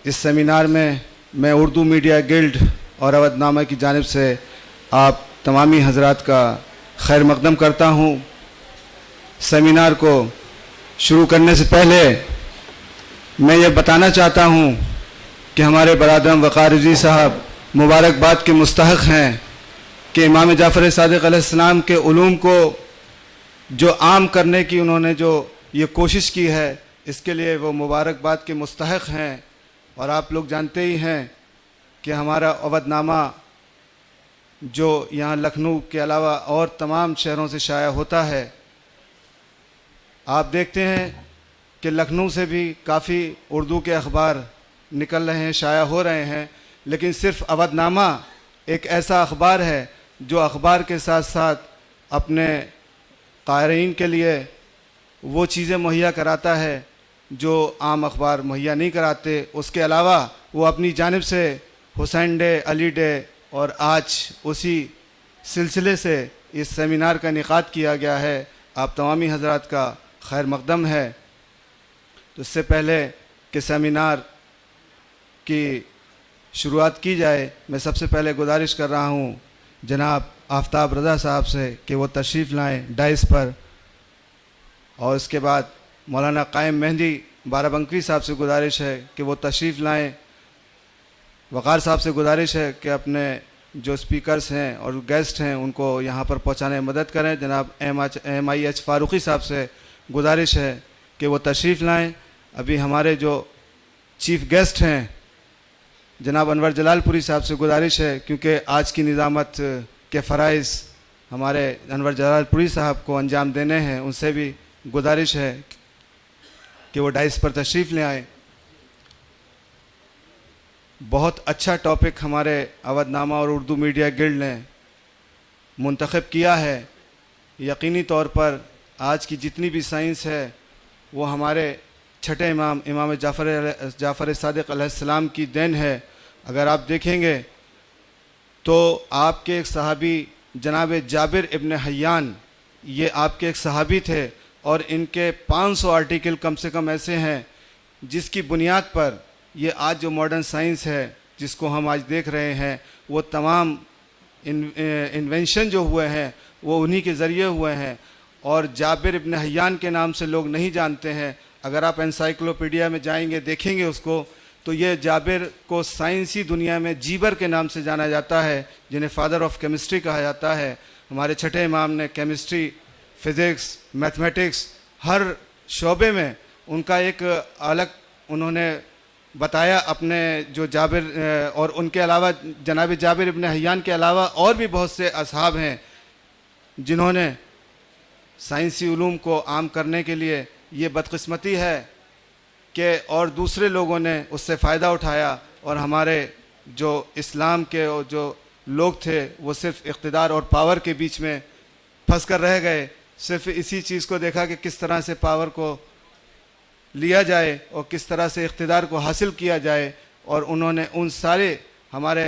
اس seminar میں Urdu media guilt اور اودھ نامہ کی جانب سے آپ تمامی حضرات کا خیر مقدم کرتا ہوں۔ سیمینار کو شروع کرنے سے پہلے میں یہ بتانا چاہتا ہوں کہ ہمارے برادرم وقار رضوی صاحب مبارکباد کے مستحق ہیں کہ امام جعفر صادق علیہ السلام کے علوم کو جو عام کرنے کی انہوں نے جو یہ کوشش کی ہے، اس کے لیے وہ مبارکباد کے مستحق ہیں۔ اور آپ لوگ جانتے ہی ہیں کہ ہمارا اودھ نامہ جو یہاں لکھنؤ کے علاوہ اور تمام شہروں سے شائع ہوتا ہے، آپ دیکھتے ہیں کہ لکھنؤ سے بھی کافی اردو کے اخبار نکل رہے ہیں، شائع ہو رہے ہیں، لیکن صرف اودھ نامہ ایک ایسا اخبار ہے جو اخبار کے ساتھ ساتھ اپنے قارئین کے لیے وہ چیزیں مہیا کراتا ہے جو عام اخبار مہیا نہیں کراتے۔ اس کے علاوہ وہ اپنی جانب سے حسین ڈے، علی ڈے اور آج اسی سلسلے سے اس سیمینار کا انعقاد کیا گیا ہے۔ آپ تمامی حضرات کا خیر مقدم ہے۔ تو اس سے پہلے کہ سیمینار کی شروعات کی جائے، میں سب سے پہلے گزارش کر رہا ہوں جناب آفتاب رضا صاحب سے کہ وہ تشریف لائیں ڈائس پر، اور اس کے بعد مولانا قائم مہندی بارہ بنکوی صاحب سے گزارش ہے کہ وہ تشریف لائیں۔ وقار صاحب سے گزارش ہے کہ اپنے جو اسپیکرز ہیں اور گیسٹ ہیں ان کو یہاں پر پہنچانے میں مدد کریں۔ جناب ایم آئی ایچ فاروقی صاحب سے گزارش ہے کہ وہ تشریف لائیں۔ ابھی ہمارے جو چیف گیسٹ ہیں جناب انور جلال پوری صاحب سے گزارش ہے، کیونکہ آج کی نظامت کے فرائض ہمارے انور جلال پوری صاحب کو انجام دینے ہیں، ان سے بھی گزارش ہے کہ وہ ڈائس پر تشریف لے آئیں۔ بہت اچھا ٹاپک ہمارے اودھ نامہ اور اردو میڈیا گلڈ نے منتخب کیا ہے۔ یقینی طور پر آج کی جتنی بھی سائنس ہے وہ ہمارے چھٹے امام امام جعفر صادق علیہ السلام کی دین ہے۔ اگر آپ دیکھیں گے تو آپ کے ایک صحابی جناب جابر ابن حیان، یہ آپ کے ایک صحابی تھے، اور ان کے 500 آرٹیکل کم سے کم ایسے ہیں جس کی بنیاد پر یہ آج جو ماڈرن سائنس ہے جس کو ہم آج دیکھ رہے ہیں، وہ تمام انوینشن جو ہوئے ہیں وہ انہی کے ذریعے ہوئے ہیں۔ اور جابر ابن حیان کے نام سے لوگ نہیں جانتے ہیں۔ اگر آپ انسائکلوپیڈیا میں جائیں گے دیکھیں گے اس کو، تو یہ جابر کو سائنسی دنیا میں جیبر کے نام سے جانا جاتا ہے، جنہیں فادر آف کیمسٹری کہا جاتا ہے۔ ہمارے چھٹے امام نے کیمسٹری، فزکس، میتھمیٹکس، ہر شعبے میں ان کا ایک الگ انہوں نے بتایا اپنے جو جابر، اور ان کے علاوہ جناب جابر ابن حیان کے علاوہ اور بھی بہت سے اصحاب ہیں جنہوں نے سائنسی علوم کو عام کرنے کے لیے، یہ بدقسمتی ہے کہ اور دوسرے لوگوں نے اس سے فائدہ اٹھایا، اور ہمارے جو اسلام کے جو لوگ تھے وہ صرف اقتدار اور پاور کے بیچ میں پھنس کر رہ گئے۔ صرف اسی چیز کو دیکھا کہ کس طرح سے پاور کو لیا جائے اور کس طرح سے اقتدار کو حاصل کیا جائے، اور انہوں نے ان سارے ہمارے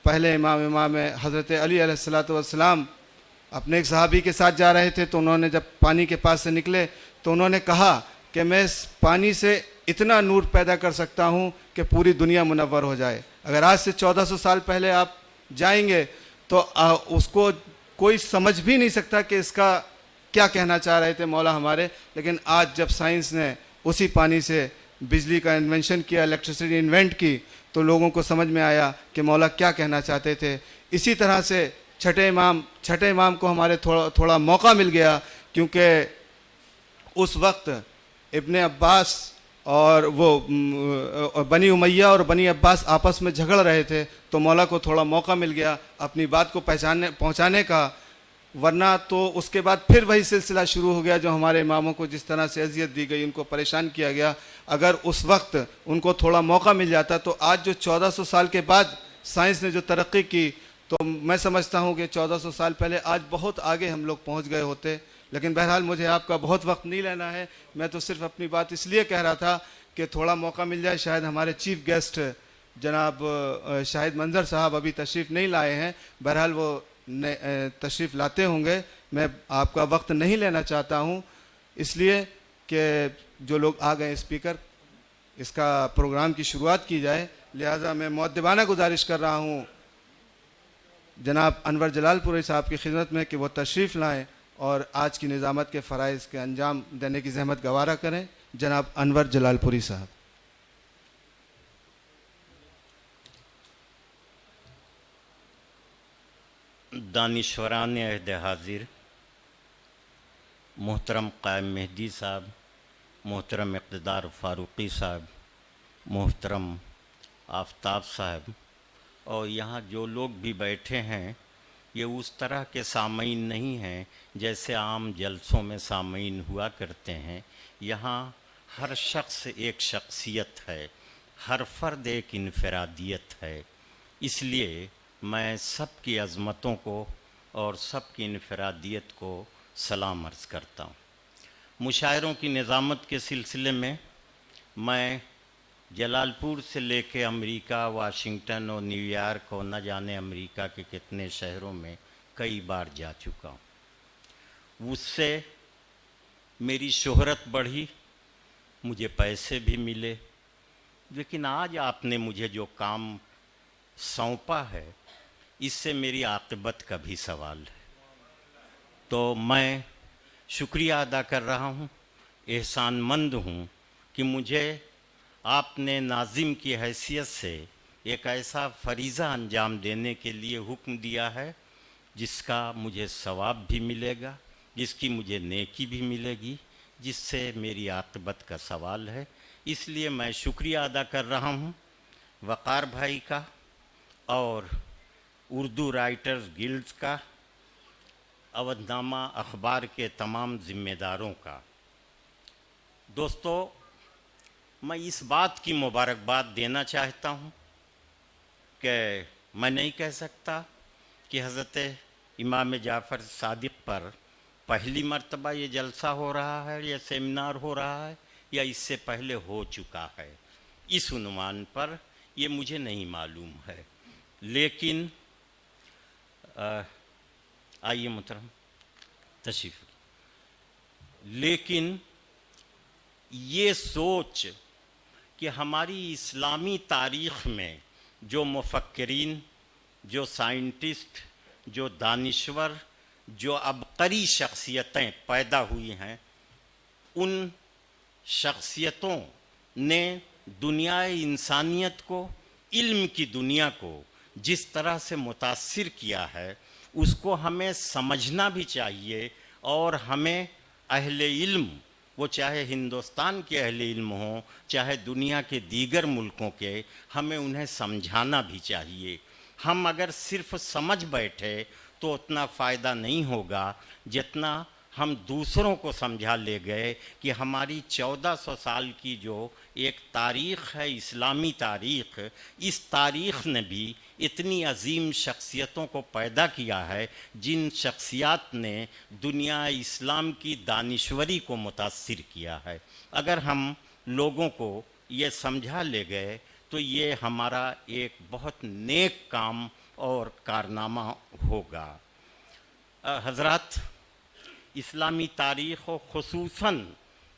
پہلے امام حضرت علی علیہ السلام اپنے ایک صحابی کے ساتھ جا رہے تھے، تو انہوں نے جب پانی کے پاس سے نکلے تو انہوں نے کہا کہ میں اس پانی سے اتنا نور پیدا کر سکتا ہوں کہ پوری دنیا منور ہو جائے۔ اگر آج سے 1400 سال پہلے آپ جائیں گے تو اس کو کوئی سمجھ بھی نہیں سکتا کہ اس کا کیا کہنا چاہ رہے تھے مولا ہمارے، لیکن آج جب سائنس نے اسی پانی سے بجلی کا انوینشن کیا، الیکٹریسٹی انوینٹ کی، تو لوگوں کو سمجھ میں آیا کہ مولا کیا کہنا چاہتے تھے۔ اسی طرح سے چھٹے امام کو ہمارے تھوڑا موقع مل گیا، کیونکہ اس وقت ابن عباس اور وہ بنی امیہ اور بنی عباس آپس میں جھگڑ رہے تھے، تو مولا کو تھوڑا موقع مل گیا اپنی بات کو پہنچانے کا، ورنہ تو اس کے بعد پھر وہی سلسلہ شروع ہو گیا جو ہمارے اماموں کو جس طرح سے اذیت دی گئی، ان کو پریشان کیا گیا۔ اگر اس وقت ان کو تھوڑا موقع مل جاتا تو آج جو 1400 سال کے بعد سائنس نے جو ترقی کی، تو میں سمجھتا ہوں کہ 1400 سال پہلے آج بہت آگے ہم لوگ پہنچ گئے ہوتے۔ لیکن بہرحال مجھے آپ کا بہت وقت نہیں لینا ہے، میں تو صرف اپنی بات اس لیے کہہ رہا تھا کہ تھوڑا موقع مل جائے۔ شاید ہمارے چیف گیسٹ جناب شاہد منظر صاحب ابھی تشریف نہیں لائے ہیں، بہرحال وہ تشریف لاتے ہوں گے۔ میں آپ کا وقت نہیں لینا چاہتا ہوں، اس لیے کہ جو لوگ آ گئے اسپیکر اس کا پروگرام کی شروعات کی جائے، لہٰذا میں مؤدبانہ گزارش کر رہا ہوں جناب انور جلال پوری صاحب کی خدمت میں کہ وہ تشریف لائیں اور آج کی نظامت کے فرائض کے انجام دینے کی زحمت گوارا کریں۔ جناب انور جلال پوری صاحب۔ دانشوران عہد حاضر، محترم قائم مہدی صاحب، محترم اقتدار فاروقی صاحب، محترم آفتاب صاحب، اور یہاں جو لوگ بھی بیٹھے ہیں یہ اس طرح کے سامعین نہیں ہیں جیسے عام جلسوں میں سامعین ہوا کرتے ہیں۔ یہاں ہر شخص ایک شخصیت ہے، ہر فرد ایک انفرادیت ہے، اس لیے میں سب کی عظمتوں کو اور سب کی انفرادیت کو سلام عرض کرتا ہوں۔ مشاعروں کی نظامت کے سلسلے میں میں جلال پور سے لے کے امریکہ، واشنگٹن اور نیو یارک اور نہ جانے امریکہ کے کتنے شہروں میں کئی بار جا چکا ہوں۔ اس سے میری شہرت بڑھی، مجھے پیسے بھی ملے، لیکن آج آپ نے مجھے جو کام سونپا ہے اس سے میری عاقبت کا بھی سوال ہے، تو میں شکریہ ادا کر رہا ہوں، احسان مند ہوں کہ مجھے آپ نے ناظم کی حیثیت سے ایک ایسا فریضہ انجام دینے کے لیے حکم دیا ہے جس کا مجھے ثواب بھی ملے گا، جس کی مجھے نیکی بھی ملے گی، جس سے میری عاقبت کا سوال ہے۔ اس لیے میں شکریہ ادا کر رہا ہوں وقار بھائی کا اور اردو رائٹرز گلڈز کا، اودھ نامہ اخبار کے تمام ذمہ داروں کا۔ دوستو، میں اس بات کی مبارکباد دینا چاہتا ہوں کہ میں نہیں کہہ سکتا کہ حضرت امام جعفر صادق پر پہلی مرتبہ یہ جلسہ ہو رہا ہے یا سیمینار ہو رہا ہے یا اس سے پہلے ہو چکا ہے، اس عنوان پر یہ مجھے نہیں معلوم ہے، لیکن آئیے محترم تشریف، لیکن یہ سوچ کہ ہماری اسلامی تاریخ میں جو مفکرین، جو سائنٹسٹ، جو دانشور، جو عبقری شخصیتیں پیدا ہوئی ہیں، ان شخصیتوں نے دنیا انسانیت کو، علم کی دنیا کو جس طرح سے متاثر کیا ہے اس کو ہمیں سمجھنا بھی چاہیے، اور ہمیں اہل علم، وہ چاہے ہندوستان کے اہل علم ہوں چاہے دنیا کے دیگر ملکوں کے، ہمیں انہیں سمجھانا بھی چاہیے۔ ہم اگر صرف سمجھ بیٹھے تو اتنا فائدہ نہیں ہوگا جتنا ہم دوسروں کو سمجھا لے گئے کہ ہماری 1400 سال کی جو ایک تاریخ ہے، اسلامی تاریخ، اس تاریخ نے بھی اتنی عظیم شخصیتوں کو پیدا کیا ہے جن شخصیات نے دنیا اسلام کی دانشوری کو متاثر کیا ہے۔ اگر ہم لوگوں کو یہ سمجھا لے گئے تو یہ ہمارا ایک بہت نیک کام اور کارنامہ ہوگا۔ حضرات، اسلامی تاریخ و خصوصاً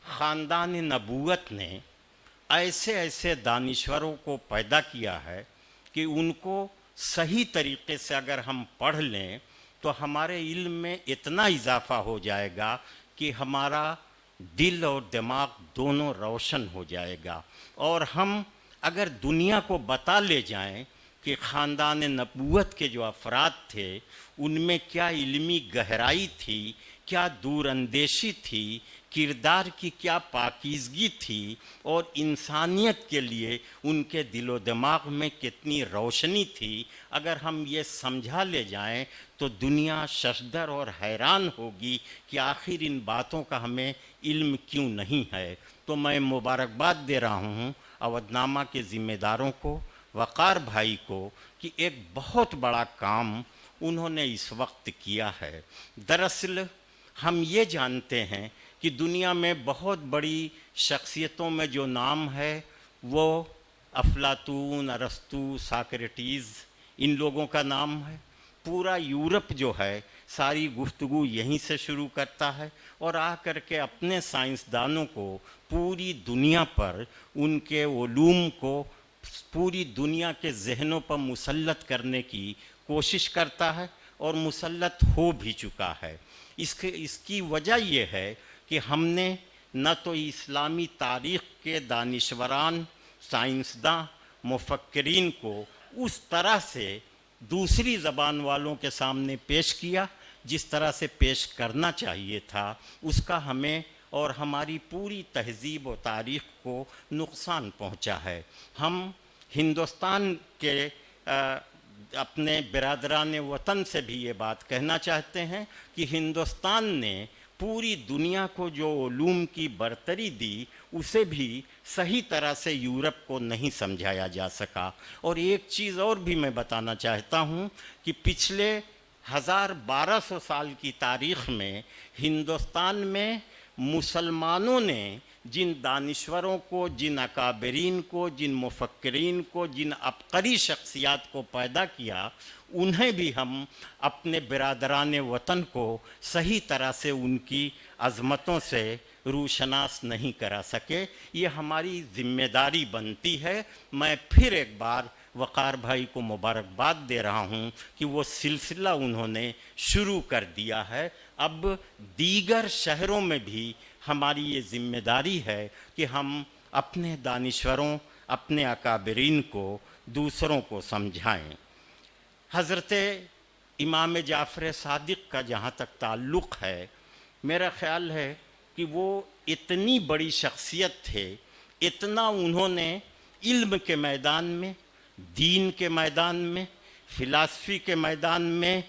خاندان نبوت نے ایسے ایسے دانشوروں کو پیدا کیا ہے کہ ان کو صحیح طریقے سے اگر ہم پڑھ لیں تو ہمارے علم میں اتنا اضافہ ہو جائے گا کہ ہمارا دل اور دماغ دونوں روشن ہو جائے گا، اور ہم اگر دنیا کو بتا لے جائیں کہ خاندان نبوت کے جو افراد تھے ان میں کیا علمی گہرائی تھی، کیا دور اندیشی تھی، کردار کی کیا پاکیزگی تھی، اور انسانیت کے لیے ان کے دل و دماغ میں کتنی روشنی تھی، اگر ہم یہ سمجھا لے جائیں تو دنیا ششدر اور حیران ہوگی کہ آخر ان باتوں کا ہمیں علم کیوں نہیں ہے۔ تو میں مبارکباد دے رہا ہوں اودھ نامہ کے ذمہ داروں کو، وقار بھائی کو، کہ ایک بہت بڑا کام انہوں نے اس وقت کیا ہے۔ دراصل ہم یہ جانتے ہیں کہ دنیا میں بہت بڑی شخصیتوں میں جو نام ہے وہ افلاطون، ارسطو، ساکریٹیز، ان لوگوں کا نام ہے۔ پورا یورپ جو ہے ساری گفتگو یہیں سے شروع کرتا ہے اور آ کر کے اپنے سائنسدانوں کو پوری دنیا پر ان کے علوم کو پوری دنیا کے ذہنوں پر مسلط کرنے کی کوشش کرتا ہے اور مسلط ہو بھی چکا ہے۔ اس کی وجہ یہ ہے کہ ہم نے نہ تو اسلامی تاریخ کے دانشوران، سائنسداں، مفکرین کو اس طرح سے دوسری زبان والوں کے سامنے پیش کیا جس طرح سے پیش کرنا چاہیے تھا، اس کا ہمیں اور ہماری پوری تہذیب و تاریخ کو نقصان پہنچا ہے۔ ہم ہندوستان کے اپنے برادران وطن سے بھی یہ بات کہنا چاہتے ہیں کہ ہندوستان نے پوری دنیا کو جو علوم کی برتری دی اسے بھی صحیح طرح سے یورپ کو نہیں سمجھایا جا سکا۔ اور ایک چیز اور بھی میں بتانا چاہتا ہوں کہ پچھلے 1200 سال کی تاریخ میں ہندوستان میں مسلمانوں نے جن دانشوروں کو، جن اکابرین کو، جن مفکرین کو، جن عبقری شخصیات کو پیدا کیا، انہیں بھی ہم اپنے برادران وطن کو صحیح طرح سے ان کی عظمتوں سے روشناس نہیں کرا سکے۔ یہ ہماری ذمہ داری بنتی ہے۔ میں پھر ایک بار وقار بھائی کو مبارکباد دے رہا ہوں کہ وہ سلسلہ انہوں نے شروع کر دیا ہے۔ اب دیگر شہروں میں بھی ہماری یہ ذمہ داری ہے کہ ہم اپنے دانشوروں، اپنے اکابرین کو دوسروں کو سمجھائیں۔ حضرت امام جعفر صادق کا جہاں تک تعلق ہے، میرا خیال ہے کہ وہ اتنی بڑی شخصیت تھے، اتنا انہوں نے علم کے میدان میں، دین کے میدان میں، فلسفی کے میدان میں،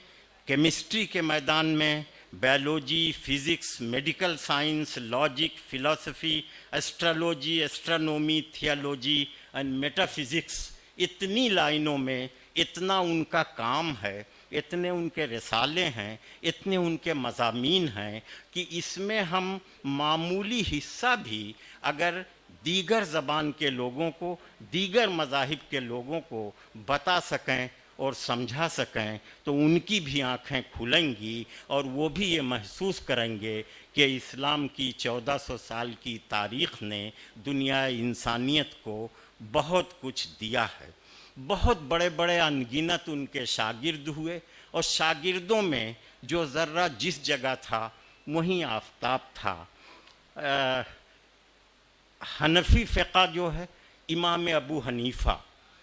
کیمسٹری کے میدان میں، biology, physics, medical science, logic, فلسفی، astrology, astronomy, theology and metaphysics, اتنی لائنوں میں اتنا ان کا کام ہے، اتنے ان کے رسالے ہیں، اتنے ان کے مضامین ہیں کہ اس میں ہم معمولی حصہ بھی اگر دیگر زبان کے لوگوں کو، دیگر مذاہب کے لوگوں کو بتا سکیں اور سمجھا سکیں تو ان کی بھی آنکھیں کھلیں گی اور وہ بھی یہ محسوس کریں گے کہ اسلام کی 1400 سال کی تاریخ نے دنیا انسانیت کو بہت کچھ دیا ہے۔ بہت بڑے بڑے انگنت ان کے شاگرد ہوئے اور شاگردوں میں جو ذرہ جس جگہ تھا وہیں آفتاب تھا۔ حنفی فقہ جو ہے، امام ابو حنیفہ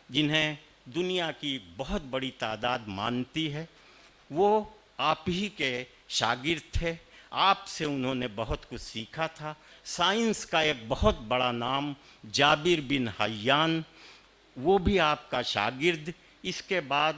جنہیں دنیا کی بہت بڑی تعداد مانتی ہے، وہ آپ ہی کے شاگرد تھے، آپ سے انہوں نے بہت کچھ سیکھا تھا۔ سائنس کا ایک بہت بڑا نام جابر بن حیان، وہ بھی آپ کا شاگرد۔ اس کے بعد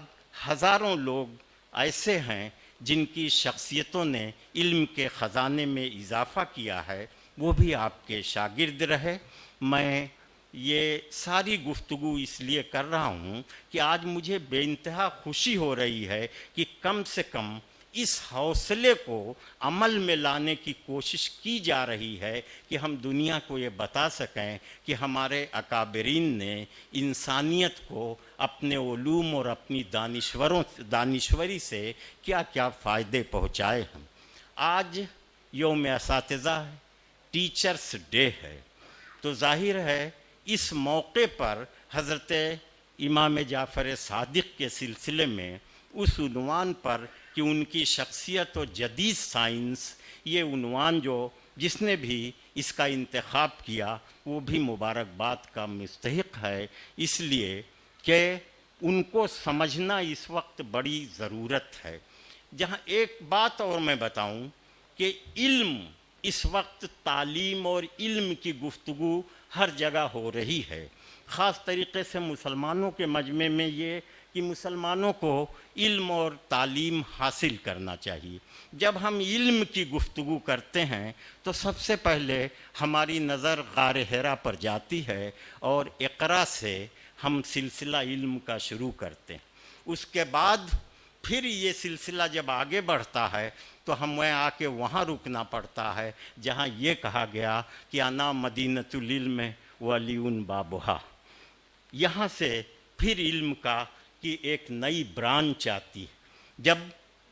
ہزاروں لوگ ایسے ہیں جن کی شخصیتوں نے علم کے خزانے میں اضافہ کیا ہے، وہ بھی آپ کے شاگرد رہے۔ میں یہ ساری گفتگو اس لیے کر رہا ہوں کہ آج مجھے بے انتہا خوشی ہو رہی ہے کہ کم سے کم اس حوصلے کو عمل میں لانے کی کوشش کی جا رہی ہے کہ ہم دنیا کو یہ بتا سکیں کہ ہمارے اکابرین نے انسانیت کو اپنے علوم اور اپنی دانشوری سے کیا کیا فائدے پہنچائے ہیں۔ آج یوم اساتذہ ہے، ٹیچرس ڈے ہے، تو ظاہر ہے اس موقع پر حضرت امام جعفر صادق کے سلسلے میں اس عنوان پر کہ ان کی شخصیت و جدید سائنس، یہ عنوان جو جس نے بھی اس کا انتخاب کیا وہ بھی مبارکباد کا مستحق ہے، اس لیے کہ ان کو سمجھنا اس وقت بڑی ضرورت ہے۔ جہاں ایک بات اور میں بتاؤں کہ علم اس وقت، تعلیم اور علم کی گفتگو ہر جگہ ہو رہی ہے، خاص طریقے سے مسلمانوں کے مجمع میں یہ کہ مسلمانوں کو علم اور تعلیم حاصل کرنا چاہیے۔ جب ہم علم کی گفتگو کرتے ہیں تو سب سے پہلے ہماری نظر غار حرا پر جاتی ہے اور اقرا سے ہم سلسلہ علم کا شروع کرتے ہیں۔ اس کے بعد پھر یہ سلسلہ جب آگے بڑھتا ہے تو ہمیں آ کے وہاں رکنا پڑتا ہے جہاں یہ کہا گیا کہ انا مدینۃ العلم وعلی بابھا۔ یہاں سے پھر علم کا کی ایک نئی برانچ آتی ہے۔ جب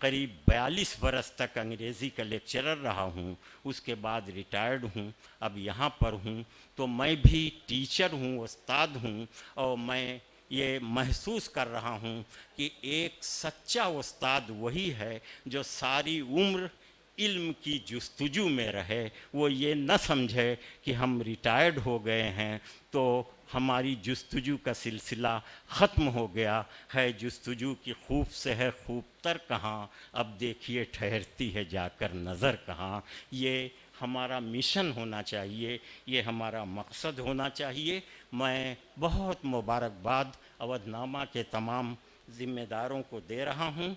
قریب 42 برس تک انگریزی کا لیکچرر رہا ہوں، اس کے بعد ریٹائرڈ ہوں، اب یہاں پر ہوں، تو میں بھی ٹیچر ہوں، استاد ہوں، اور میں یہ محسوس کر رہا ہوں کہ ایک سچا استاد وہی ہے جو ساری عمر علم کی جستجو میں رہے، وہ یہ نہ سمجھے کہ ہم ریٹائرڈ ہو گئے ہیں تو ہماری جستجو کا سلسلہ ختم ہو گیا ہے، جستجو کی خوب سے ہے خوب تر کہاں، اب دیکھیے ٹھہرتی ہے جا کر نظر کہاں۔ یہ ہمارا مشن ہونا چاہیے، یہ ہمارا مقصد ہونا چاہیے۔ میں بہت مبارکباد اودھ نامہ کے تمام ذمہ داروں کو دے رہا ہوں،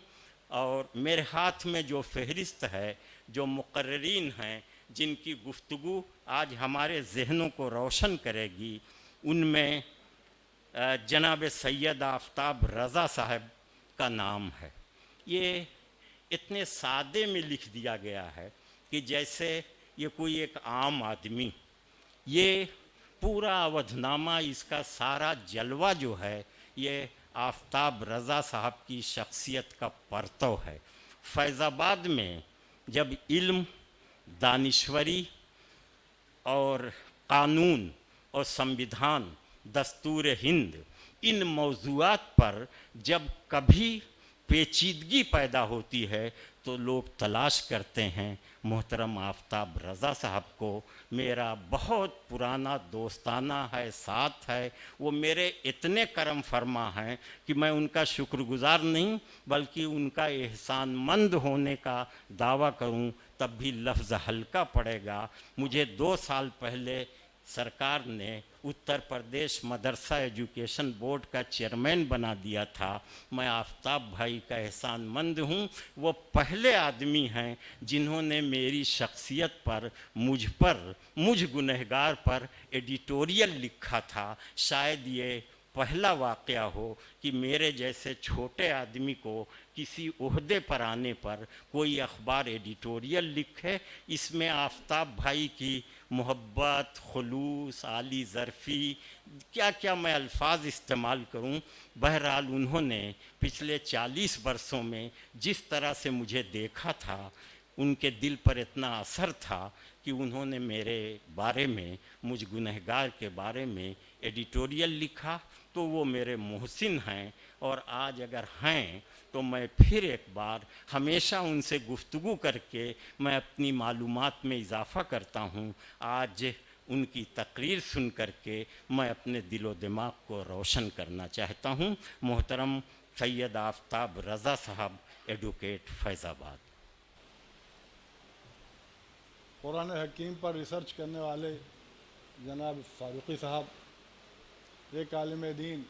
اور میرے ہاتھ میں جو فہرست ہے، جو مقررین ہیں جن کی گفتگو آج ہمارے ذہنوں کو روشن کرے گی، ان میں جناب سید آفتاب رضا صاحب کا نام ہے۔ یہ اتنے سادے میں لکھ دیا گیا ہے کہ جیسے یہ کوئی ایک عام آدمی، یہ پورا اودھ نامہ، اس کا سارا جلوہ جو ہے یہ آفتاب رضا صاحب کی شخصیت کا پرتو ہے۔ فیض آباد میں جب علم، دانشوری اور قانون اور سمویدھان، دستور ہند، ان موضوعات پر جب کبھی پیچیدگی پیدا ہوتی ہے تو لوگ تلاش کرتے ہیں محترم آفتاب رضا صاحب کو۔ میرا بہت پرانا دوستانہ ہے ساتھ ہے، وہ میرے اتنے کرم فرما ہیں کہ میں ان کا شکر گزار نہیں بلکہ ان کا احسان مند ہونے کا دعویٰ کروں تب بھی لفظ ہلکا پڑے گا۔ مجھے 2 سال پہلے سرکار نے اتر پردیش مدرسہ ایجوکیشن بورڈ کا چیئرمین بنا دیا تھا۔ میں آفتاب بھائی کا احسان مند ہوں، وہ پہلے آدمی ہیں جنہوں نے میری شخصیت پر، مجھ گنہگار پر ایڈیٹوریل لکھا تھا۔ شاید یہ پہلا واقعہ ہو کہ میرے جیسے چھوٹے آدمی کو کسی عہدے پر آنے پر کوئی اخبار ایڈیٹوریل لکھے۔ اس میں آفتاب بھائی کی محبت، خلوص، عالی ظرفی، کیا کیا میں الفاظ استعمال کروں۔ بہرحال انہوں نے پچھلے 40 برسوں میں جس طرح سے مجھے دیکھا تھا، ان کے دل پر اتنا اثر تھا کہ انہوں نے میرے بارے میں، مجھ گنہگار کے بارے میں ایڈیٹوریل لکھا، تو وہ میرے محسن ہیں، اور آج اگر ہیں تو میں پھر ایک بار ہمیشہ ان سے گفتگو کر کے میں اپنی معلومات میں اضافہ کرتا ہوں۔ آج ان کی تقریر سن کر کے میں اپنے دل و دماغ کو روشن کرنا چاہتا ہوں۔ محترم سید آفتاب رضا صاحب، ایڈوکیٹ، فیض آباد۔ قرآن حکیم پر ریسرچ کرنے والے جناب فاروقی صاحب، ایک عالم دین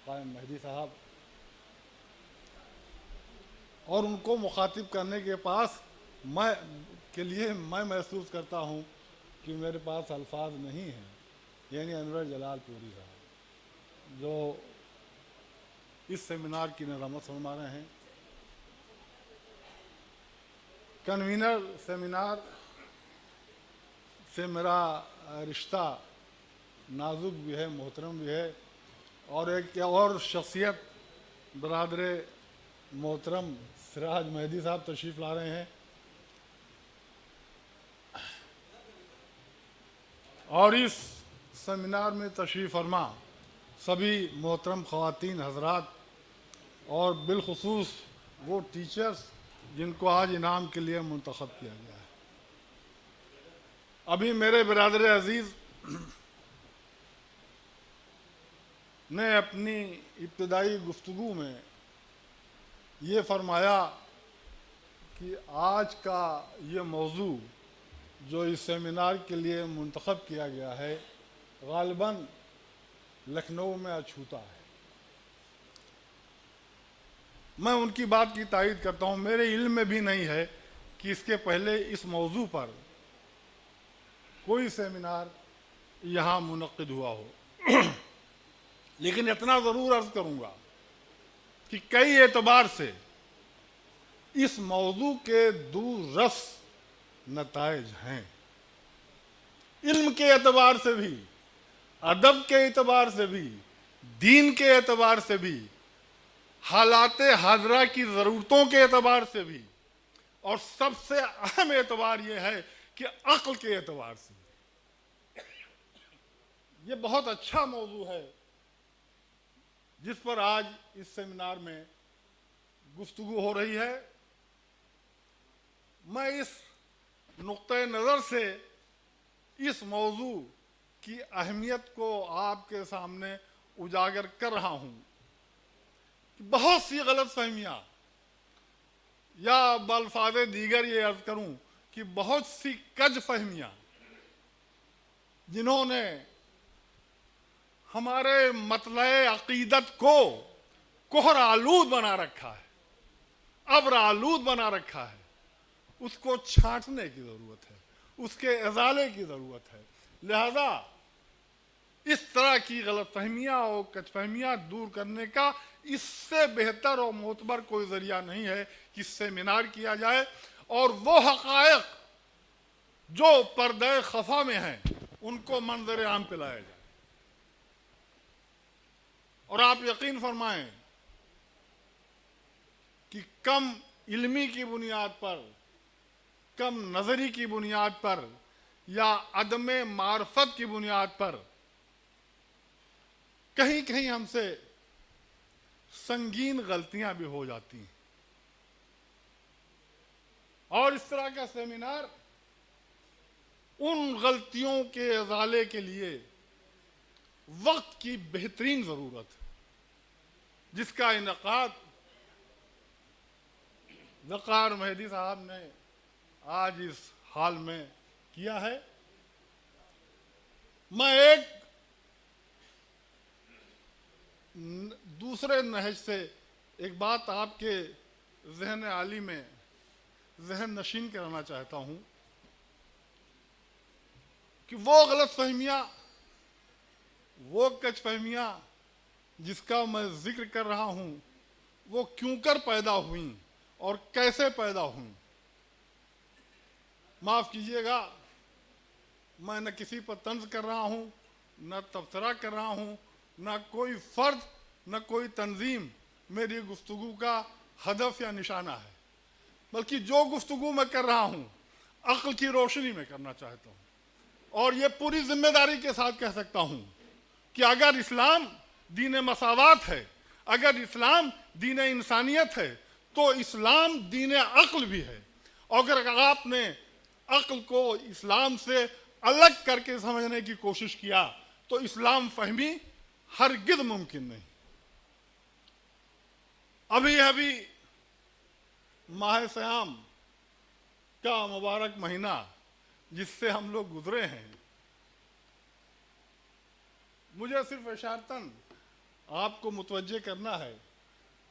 قائم مہدی صاحب، اور ان کو مخاطب کرنے کے پاس میں محسوس کرتا ہوں کہ میرے پاس الفاظ نہیں ہیں، یعنی انور جلال پوری صاحب جو اس سیمینار کی نظامت فرما رہے ہیں۔ کنوینر سیمینار سے میرا رشتہ نازک بھی ہے، محترم بھی ہے، اور ایک اور شخصیت برادر محترم سراج مہدی صاحب تشریف لا رہے ہیں، اور اس سیمینار میں تشریف فرما سبھی محترم خواتین حضرات، اور بالخصوص وہ ٹیچرز جن کو آج انعام کے لیے منتخب کیا گیا ہے۔ ابھی میرے برادر عزیز نے اپنی ابتدائی گفتگو میں یہ فرمایا کہ آج کا یہ موضوع جو اس سیمینار کے لیے منتخب کیا گیا ہے غالباً لکھنؤ میں اچھوتا ہے۔ میں ان کی بات کی تائید کرتا ہوں، میرے علم میں بھی نہیں ہے کہ اس کے پہلے اس موضوع پر کوئی سیمینار یہاں منعقد ہوا ہو، لیکن اتنا ضرور عرض کروں گا کہ کئی اعتبار سے اس موضوع کے دور رس نتائج ہیں، علم کے اعتبار سے بھی، ادب کے اعتبار سے بھی، دین کے اعتبار سے بھی، حالات حاضرہ کی ضرورتوں کے اعتبار سے بھی، اور سب سے اہم اعتبار یہ ہے کہ عقل کے اعتبار سے بھی۔ یہ بہت اچھا موضوع ہے جس پر آج اس سیمینار میں گفتگو ہو رہی ہے۔ میں اس نقطۂ نظر سے اس موضوع کی اہمیت کو آپ کے سامنے اجاگر کر رہا ہوں۔ بہت سی غلط فہمیاں، یا بالفاظ دیگر یہ عرض کروں کہ بہت سی کج فہمیاں جنہوں نے ہمارے مطلع عقیدت کو کہر آلود بنا رکھا ہے، ابر آلود بنا رکھا ہے، اس کو چھانٹنے کی ضرورت ہے، اس کے ازالے کی ضرورت ہے۔ لہذا اس طرح کی غلط فہمیاں اور کج فہمیاں دور کرنے کا اس سے بہتر اور معتبر کوئی ذریعہ نہیں ہے کہ سیمینار کیا جائے اور وہ حقائق جو پردہ خفا میں ہیں ان کو منظر عام پہ لایا جائے۔ اور آپ یقین فرمائیں کہ کم علمی کی بنیاد پر، کم نظری کی بنیاد پر، یا عدم معرفت کی بنیاد پر کہیں کہیں ہم سے سنگین غلطیاں بھی ہو جاتی ہیں، اور اس طرح کا سیمینار ان غلطیوں کے ازالے کے لیے وقت کی بہترین ضرورت ہے، جس کا انعقاد وقار مہدی صاحب نے آج اس حال میں کیا ہے۔ میں ایک دوسرے نہج سے ایک بات آپ کے ذہن عالی میں ذہن نشین کرانا چاہتا ہوں کہ وہ غلط فہمیاں، وہ کج فہمیاں جس کا میں ذکر کر رہا ہوں، وہ کیوں کر پیدا ہوئیں اور کیسے پیدا ہوئیں۔ معاف کیجئے گا، میں نہ کسی پر طنز کر رہا ہوں، نہ تبصرہ کر رہا ہوں، نہ کوئی فرد، نہ کوئی تنظیم میری گفتگو کا ہدف یا نشانہ ہے، بلکہ جو گفتگو میں کر رہا ہوں عقل کی روشنی میں کرنا چاہتا ہوں، اور یہ پوری ذمہ داری کے ساتھ کہہ سکتا ہوں کہ اگر اسلام دین مساوات ہے، اگر اسلام دین انسانیت ہے، تو اسلام دین عقل بھی ہے، اور اگر آپ نے عقل کو اسلام سے الگ کر کے سمجھنے کی کوشش کیا تو اسلام فہمی ہرگز ممکن نہیں۔ ابھی ماہ سیام کا مبارک مہینہ جس سے ہم لوگ گزرے ہیں، مجھے صرف اشارتاً آپ کو متوجہ کرنا ہے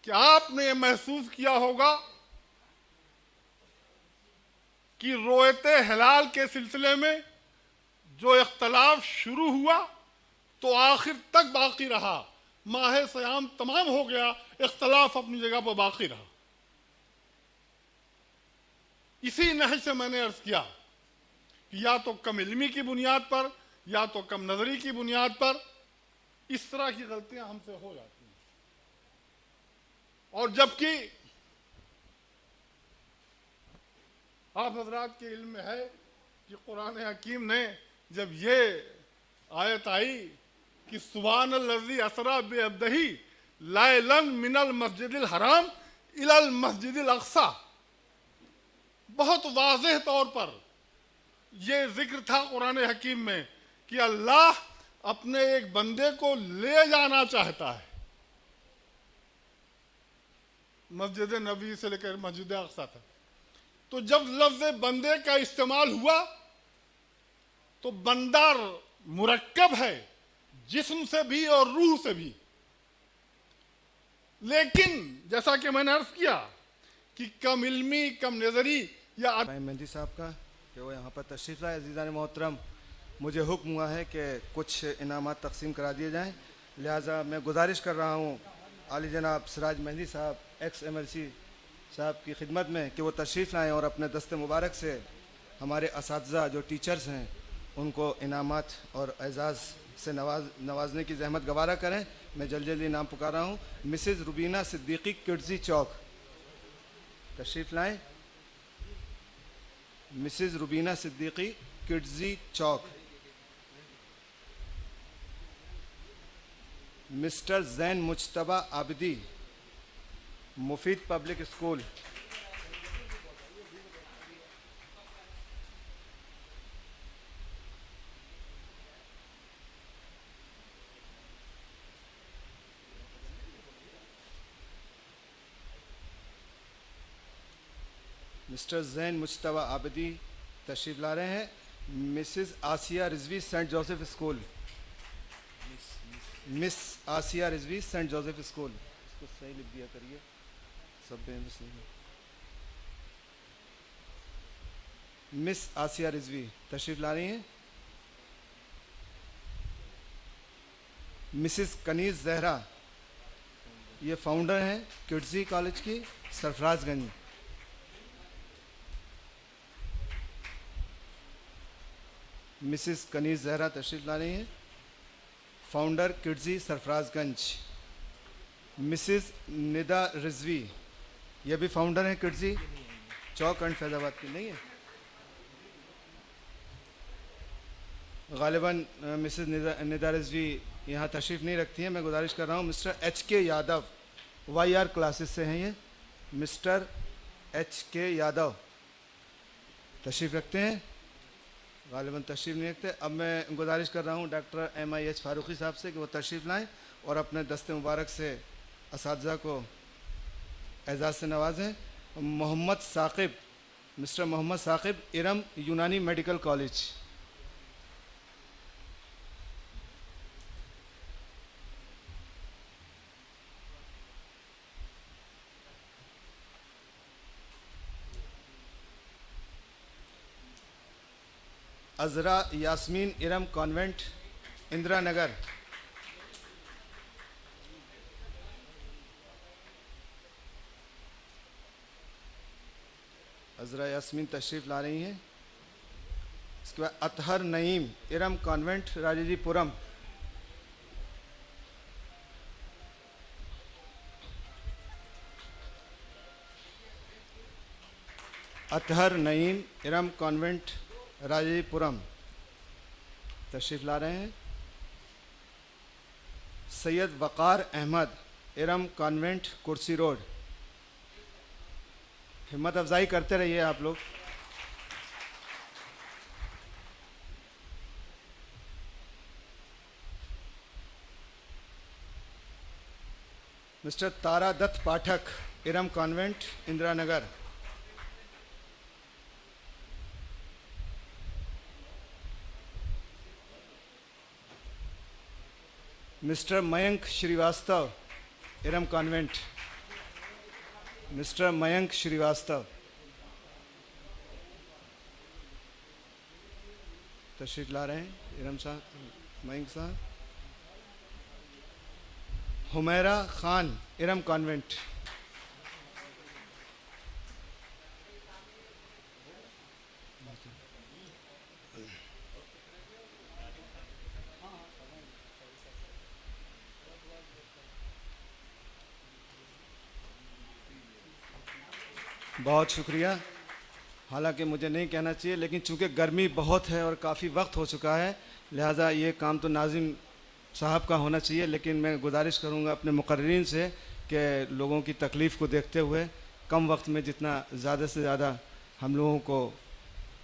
کہ آپ نے یہ محسوس کیا ہوگا کہ رویت ہلال کے سلسلے میں جو اختلاف شروع ہوا تو آخر تک باقی رہا، ماہ سیام تمام ہو گیا، اختلاف اپنی جگہ پر باقی رہا۔ اسی نہج سے میں نے عرض کیا کہ یا تو کم علمی کی بنیاد پر، یا تو کم نظری کی بنیاد پر اس طرح کی غلطیاں ہم سے ہو جاتی ہیں، اور جبکہ آپ حضرات کے علم میں ہے کہ قرآن حکیم نے جب یہ آیت آئی کہ سبحان الذی اسریٰ بعبدہ لیلا من المسجد الحرام الی المسجد الاقصی، بہت واضح طور پر یہ ذکر تھا قرآن حکیم میں کہ اللہ اپنے ایک بندے کو لے جانا چاہتا ہے مسجد نبی سے لے کر مسجد اقصی تک۔ تو جب لفظ بندے کا استعمال ہوا تو بندہ مرکب ہے جسم سے بھی اور روح سے بھی، لیکن جیسا کہ میں نے عرض کیا کہ کم علمی، کم نظری یا مہندی صاحب کا کہ وہ یہاں پر تشریف لائے۔ عزیزان محترم، مجھے حکم ہوا ہے کہ کچھ انعامات تقسیم کرا دیے جائیں، لہٰذا میں گزارش کر رہا ہوں عالی جناب سراج مہندی صاحب ایکس ایم ایل سی صاحب کی خدمت میں کہ وہ تشریف لائیں اور اپنے دست مبارک سے ہمارے اساتذہ جو ٹیچرز ہیں ان کو انعامات اور اعزاز سے نوازنے کی زحمت گوارا کریں. میں جلدی نام پکار رہا ہوں. مسز روبینہ صدیقی کڈزی چوک تشریف لائیں. مسز روبینہ صدیقی کڈزی چوک. Mister Zain Mujtaba Abidi Mufeed public school. Mister Zain Mujtaba Abidi تشریف لا رہے ہیں. Mrs Asiya Rizvi Saint Joseph school. Miss Asiya Rizvi Saint Joseph school. اس کو صحیح لکھ دیا کریے سب میں. مس آسیہ رضوی تشریف لا رہی ہیں. مسز کنیز زہرا یہ فاؤنڈر ہیں کڈزی کالج کی سرفراز گنج. مسز کنیز زہرا تشریف لا رہی ہیں فاؤنڈر کڈزی سرفراز گنج. مسز ندا رضوی یہ بھی فاؤنڈر ہیں کڈزی چوک اینڈ فیض آباد کی. نہیں ہے غالباً مسز ندا رضوی یہاں تشریف نہیں رکھتی ہیں. میں گزارش کر رہا ہوں مسٹر ایچ کے یادو وائی آر کلاسز سے ہیں. یہ مسٹر ایچ کے یادو تشریف رکھتے ہیں. غالباً تشریف نہیں رکھتے. اب میں گزارش کر رہا ہوں doctor M I H Farooqui صاحب سے کہ وہ تشریف لائیں اور اپنے دست مبارک سے اساتذہ کو اعزاز سے نوازیں. Mohammad Saqib Mister Mohammad Saqib Iram Unani medical college. Azra Yasmin Iram convent Indira Nagar. Azra Yasmin تشریف لا رہی ہیں. اس کے بعد اطہر نعیم ارم کانوینٹ راجی پورم. اطہر نعیم ارم کانوینٹ راجی پورم تشریف لا رہے ہیں. Syed Waqar Ahmad Iram convent Kursi road. ہمت افزائی کرتے رہیے آپ لوگ. Mister Tara Dutt Pathak Iram convent Indira Nagar. Mister Mayank Shrivastava Iram convent. Mister Mayank Srivastava تشریف لا رہے ہیں ارم صاحب مینک صاحب. حمیرہ خان ارم کانوینٹ. بہت شکریہ. حالانکہ مجھے نہیں کہنا چاہیے لیکن چونکہ گرمی بہت ہے اور کافی وقت ہو چکا ہے لہٰذا یہ کام تو ناظم صاحب کا ہونا چاہیے. لیکن میں گزارش کروں گا اپنے مقررین سے کہ لوگوں کی تکلیف کو دیکھتے ہوئے کم وقت میں جتنا زیادہ سے زیادہ ہم لوگوں کو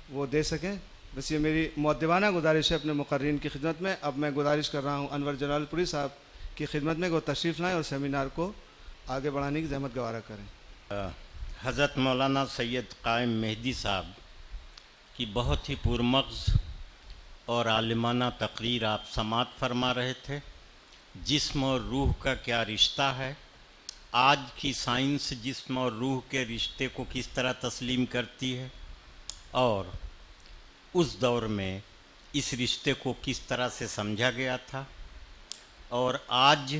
وہ دے سکیں. بس یہ میری مؤدبانہ گزارش ہے اپنے مقررین کی خدمت میں. اب میں گزارش کر رہا ہوں انور جلال پوری صاحب کی خدمت میں کہ وہ تشریف لائیں اور سیمینار کو آگے بڑھانے کی زحمت گوارا کریں. حضرت مولانا سید قائم مہدی صاحب کی بہت ہی پرمغز اور عالمانہ تقریر آپ سماعت فرما رہے تھے. جسم اور روح کا کیا رشتہ ہے، آج کی سائنس جسم اور روح کے رشتے کو کس طرح تسلیم کرتی ہے اور اس دور میں اس رشتے کو کس طرح سے سمجھا گیا تھا، اور آج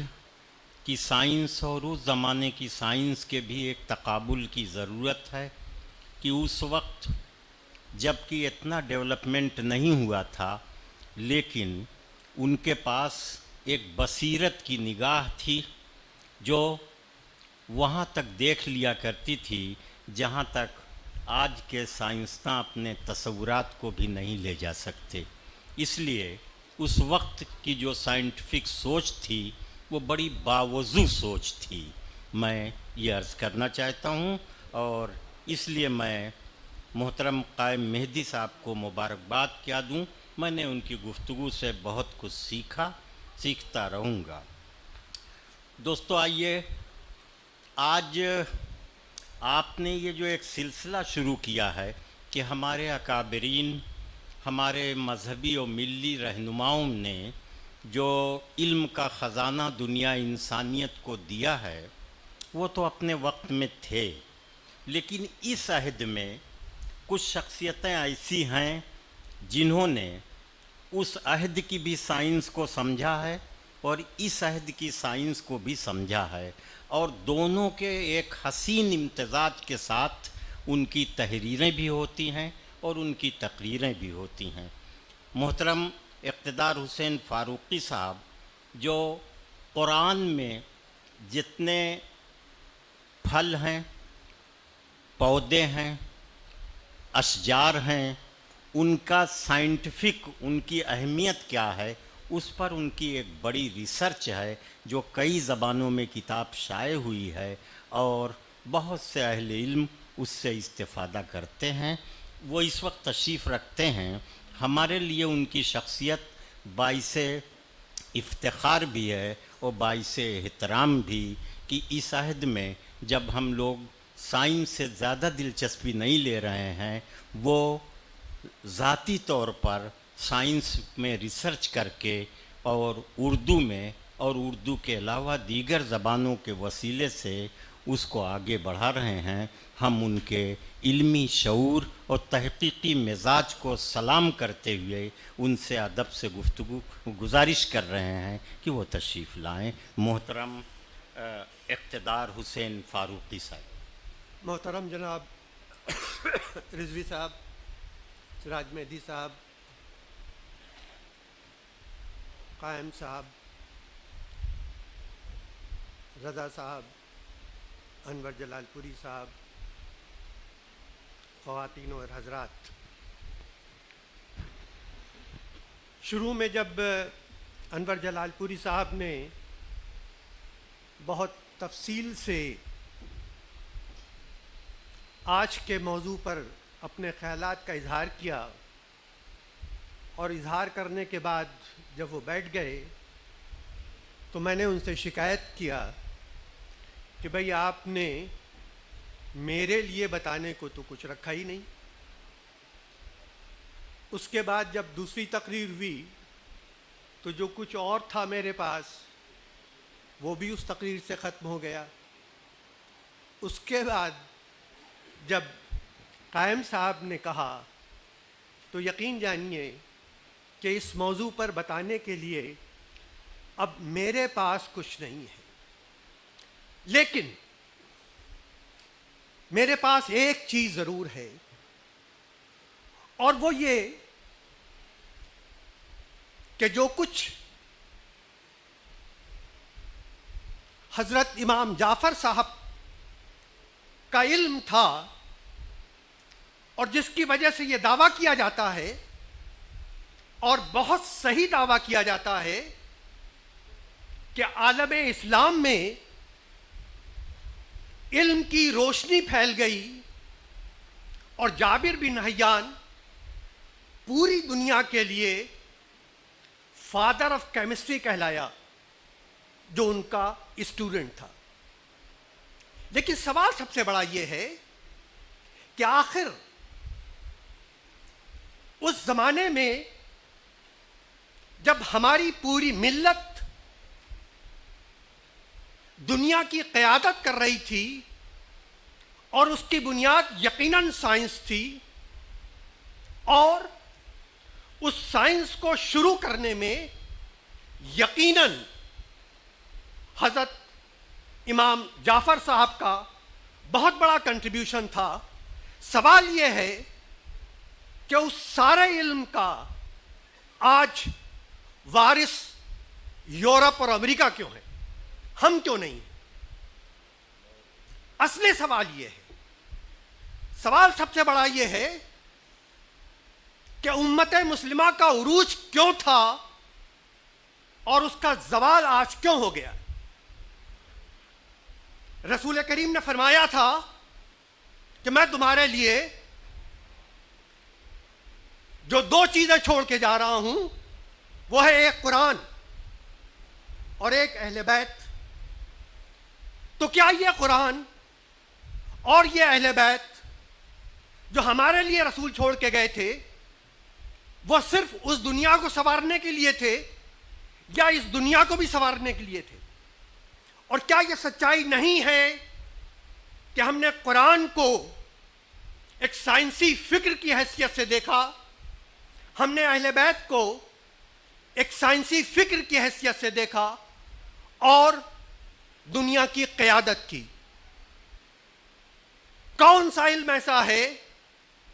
کی سائنس اور اس زمانے کی سائنس کے بھی ایک تقابل کی ضرورت ہے کہ اس وقت جب کہ اتنا ڈیولپمنٹ نہیں ہوا تھا لیکن ان کے پاس ایک بصیرت کی نگاہ تھی جو وہاں تک دیکھ لیا کرتی تھی جہاں تک آج کے سائنسداں اپنے تصورات کو بھی نہیں لے جا سکتے. اس لیے اس وقت کی جو سائنٹیفک سوچ تھی وہ بڑی باوضو سوچ تھی. میں یہ عرض کرنا چاہتا ہوں اور اس لیے میں محترم قائم مہدی صاحب کو مبارکباد کیا دوں. میں نے ان کی گفتگو سے بہت کچھ سیکھتا رہوں گا. دوستو آئیے، آج آپ نے یہ جو ایک سلسلہ شروع کیا ہے کہ ہمارے اکابرین، ہمارے مذہبی و ملی رہنماؤں نے جو علم کا خزانہ دنیا انسانیت کو دیا ہے وہ تو اپنے وقت میں تھے، لیکن اس عہد میں کچھ شخصیتیں ایسی ہیں جنہوں نے اس عہد کی بھی سائنس کو سمجھا ہے اور اس عہد کی سائنس کو بھی سمجھا ہے، اور دونوں کے ایک حسین امتزاج کے ساتھ ان کی تحریریں بھی ہوتی ہیں اور ان کی تقریریں بھی ہوتی ہیں. محترم اقتدار حسین فاروقی صاحب جو قرآن میں جتنے پھل ہیں، پودے ہیں، اشجار ہیں، ان کا سائنٹیفک ان کی اہمیت کیا ہے، اس پر ان کی ایک بڑی ریسرچ ہے جو کئی زبانوں میں کتاب شائع ہوئی ہے اور بہت سے اہل علم اس سے استفادہ کرتے ہیں. وہ اس وقت تشریف رکھتے ہیں. ہمارے لیے ان کی شخصیت باعث افتخار بھی ہے اور باعث احترام بھی کہ اس عہد میں جب ہم لوگ سائنس سے زیادہ دلچسپی نہیں لے رہے ہیں، وہ ذاتی طور پر سائنس میں ریسرچ کر کے اور اردو میں اور اردو کے علاوہ دیگر زبانوں کے وسیلے سے اس کو آگے بڑھا رہے ہیں. ہم ان کے علمی شعور اور تحقیقی مزاج کو سلام کرتے ہوئے ان سے ادب سے گزارش کر رہے ہیں کہ وہ تشریف لائیں. محترم اقتدار حسین فاروقی صاحب. محترم جناب رضوی صاحب، سراج مہدی صاحب، قائم صاحب، رضا صاحب، انور جلال پوری صاحب، خواتین اور حضرات، شروع میں جب انور جلال پوری صاحب نے بہت تفصیل سے آج کے موضوع پر اپنے خیالات کا اظہار کیا اور اظہار کرنے کے بعد جب وہ بیٹھ گئے تو میں نے ان سے شکایت کیا کہ بھئی آپ نے میرے لیے بتانے کو تو کچھ رکھا ہی نہیں. اس کے بعد جب دوسری تقریر ہوئی تو جو کچھ اور تھا میرے پاس وہ بھی اس تقریر سے ختم ہو گیا. اس کے بعد جب قائم صاحب نے کہا تو یقین جانیے کہ اس موضوع پر بتانے کے لیے اب میرے پاس کچھ نہیں ہے، لیکن میرے پاس ایک چیز ضرور ہے، اور وہ یہ کہ جو کچھ حضرت امام جعفر صاحب کا علم تھا اور جس کی وجہ سے یہ دعویٰ کیا جاتا ہے اور بہت صحیح دعویٰ کیا جاتا ہے کہ عالم اسلام میں علم کی روشنی پھیل گئی اور جابر بن حیان پوری دنیا کے لیے فادر آف کیمسٹری کہلایا، جو ان کا اسٹوڈنٹ تھا. لیکن سوال سب سے بڑا یہ ہے کہ آخر اس زمانے میں جب ہماری پوری ملت دنیا کی قیادت کر رہی تھی اور اس کی بنیاد یقیناً سائنس تھی، اور اس سائنس کو شروع کرنے میں یقیناً حضرت امام جعفر صاحب کا بہت بڑا کنٹریبیوشن تھا. سوال یہ ہے کہ اس سارے علم کا آج وارث یورپ اور امریکہ کیوں ہیں؟ ہم کیوں نہیں ہیں؟ اصلی سوال یہ ہے، سوال سب سے بڑا یہ ہے کہ امت مسلمہ کا عروج کیوں تھا اور اس کا زوال آج کیوں ہو گیا؟ رسول کریم نے فرمایا تھا کہ میں تمہارے لیے جو دو چیزیں چھوڑ کے جا رہا ہوں وہ ہے ایک قرآن اور ایک اہل بیت۔ تو کیا یہ قرآن اور یہ اہل بیت جو ہمارے لیے رسول چھوڑ کے گئے تھے وہ صرف اس دنیا کو سنوارنے کے لیے تھے یا اس دنیا کو بھی سنوارنے کے لیے تھے؟ اور کیا یہ سچائی نہیں ہے کہ ہم نے قرآن کو ایک سائنسی فکر کی حیثیت سے دیکھا، ہم نے اہل بیت کو ایک سائنسی فکر کی حیثیت سے دیکھا اور دنیا کی قیادت کی؟ کون سا علم ایسا ہے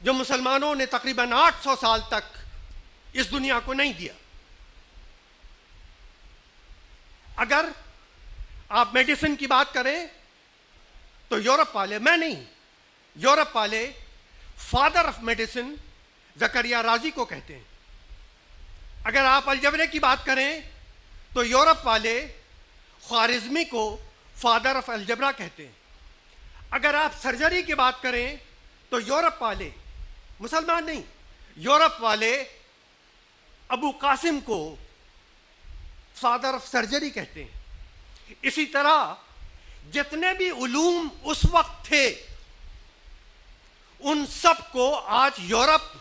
جو مسلمانوں نے تقریباً 800 سال تک اس دنیا کو نہیں دیا؟ اگر آپ میڈیسن کی بات کریں تو یورپ والے، میں نہیں، یورپ والے فادر آف میڈیسن زکریا رازی کو کہتے ہیں۔ اگر آپ الجبرے کی بات کریں تو یورپ والے خوارزمی کو فادر آف الجبرا کہتے ہیں۔ اگر آپ سرجری کی بات کریں تو یورپ والے، مسلمان نہیں، یورپ والے ابو قاسم کو فادر آف سرجری کہتے ہیں۔ اسی طرح جتنے بھی علوم اس وقت تھے ان سب کو آج یورپ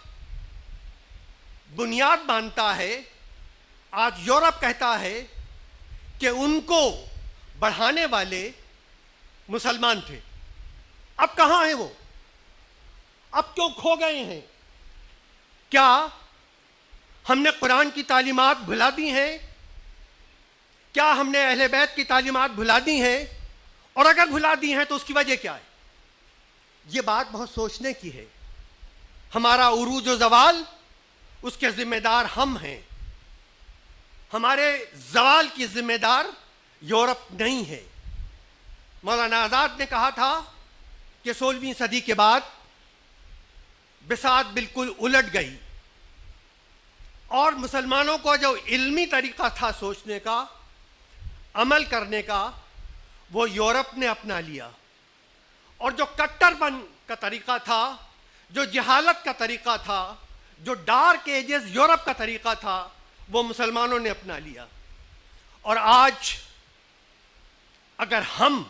بنیاد مانتا ہے، آج یورپ کہتا ہے کہ ان کو بڑھانے والے مسلمان تھے۔ اب کہاں ہیں وہ؟ اب کیوں کھو گئے ہیں؟ کیا ہم نے قرآن کی تعلیمات بھلا دی ہیں؟ کیا ہم نے اہل بیت کی تعلیمات بھلا دی ہیں؟ اور اگر بھلا دی ہیں تو اس کی وجہ کیا ہے؟ یہ بات بہت سوچنے کی ہے۔ ہمارا عروج و زوال اس کے ذمہ دار ہم ہیں، ہمارے زوال کی ذمہ دار یورپ نہیں ہے۔ مولانا آزاد نے کہا تھا کہ 16ویں صدی کے بعد بساط بالکل الٹ گئی اور مسلمانوں کو جو علمی طریقہ تھا سوچنے کا، عمل کرنے کا، وہ یورپ نے اپنا لیا، اور جو کٹر پن کا طریقہ تھا، جو جہالت کا طریقہ تھا، جو ڈارک ایجز یورپ کا طریقہ تھا، وہ مسلمانوں نے اپنا لیا۔ اور آج اگر ہم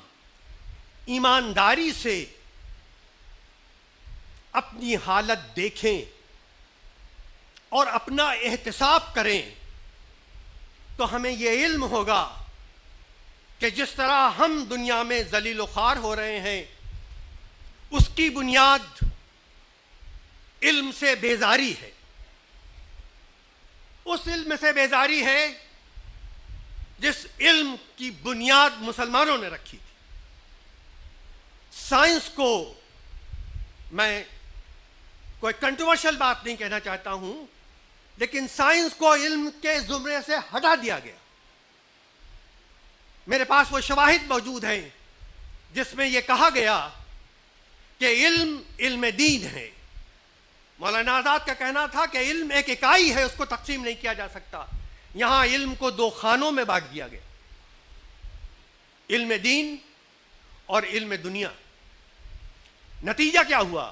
ایمانداری سے اپنی حالت دیکھیں اور اپنا احتساب کریں تو ہمیں یہ علم ہوگا کہ جس طرح ہم دنیا میں ذلیل و خوار ہو رہے ہیں اس کی بنیاد علم سے بیزاری ہے۔ اس علم سے بیزاری ہے جس علم کی بنیاد مسلمانوں نے رکھی تھی۔ سائنس کو میں کوئی کنٹروورشل بات نہیں کہنا چاہتا ہوں، لیکن سائنس کو علم کے زمرے سے ہٹا دیا گیا۔ میرے پاس وہ شواہد موجود ہیں جس میں یہ کہا گیا کہ علم دین ہے۔ مولانا آزاد کا کہنا تھا کہ علم ایک اکائی ہے، اس کو تقسیم نہیں کیا جا سکتا۔ یہاں علم کو دو خانوں میں بانٹ دیا گیا، علم دین اور علم دنیا۔ نتیجہ کیا ہوا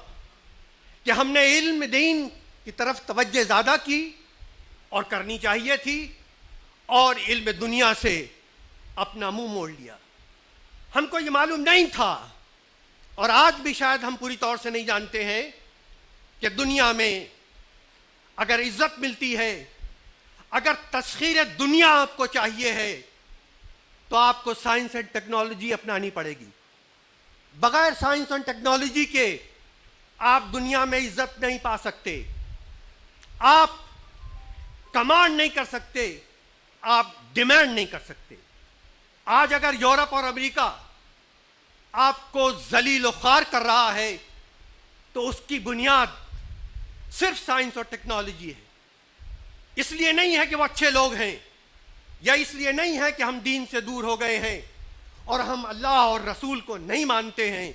کہ ہم نے علم دین کی طرف توجہ زیادہ کی اور کرنی چاہیے تھی، اور علم دنیا سے اپنا منہ موڑ لیا۔ ہم کو یہ معلوم نہیں تھا، اور آج بھی شاید ہم پوری طور سے نہیں جانتے ہیں کہ دنیا میں اگر عزت ملتی ہے، اگر تسخیر دنیا آپ کو چاہیے ہے تو آپ کو سائنس اینڈ ٹیکنالوجی اپنانی پڑے گی۔ بغیر سائنس اینڈ ٹیکنالوجی کے آپ دنیا میں عزت نہیں پا سکتے، آپ کمانڈ نہیں کر سکتے، آپ ڈیمانڈ نہیں کر سکتے۔ آج اگر یورپ اور امریکہ آپ کو ذلیل و خوار کر رہا ہے تو اس کی بنیاد صرف سائنس اور ٹیکنالوجی ہے۔ اس لیے نہیں ہے کہ وہ اچھے لوگ ہیں، یا اس لیے نہیں ہے کہ ہم دین سے دور ہو گئے ہیں اور ہم اللہ اور رسول کو نہیں مانتے ہیں،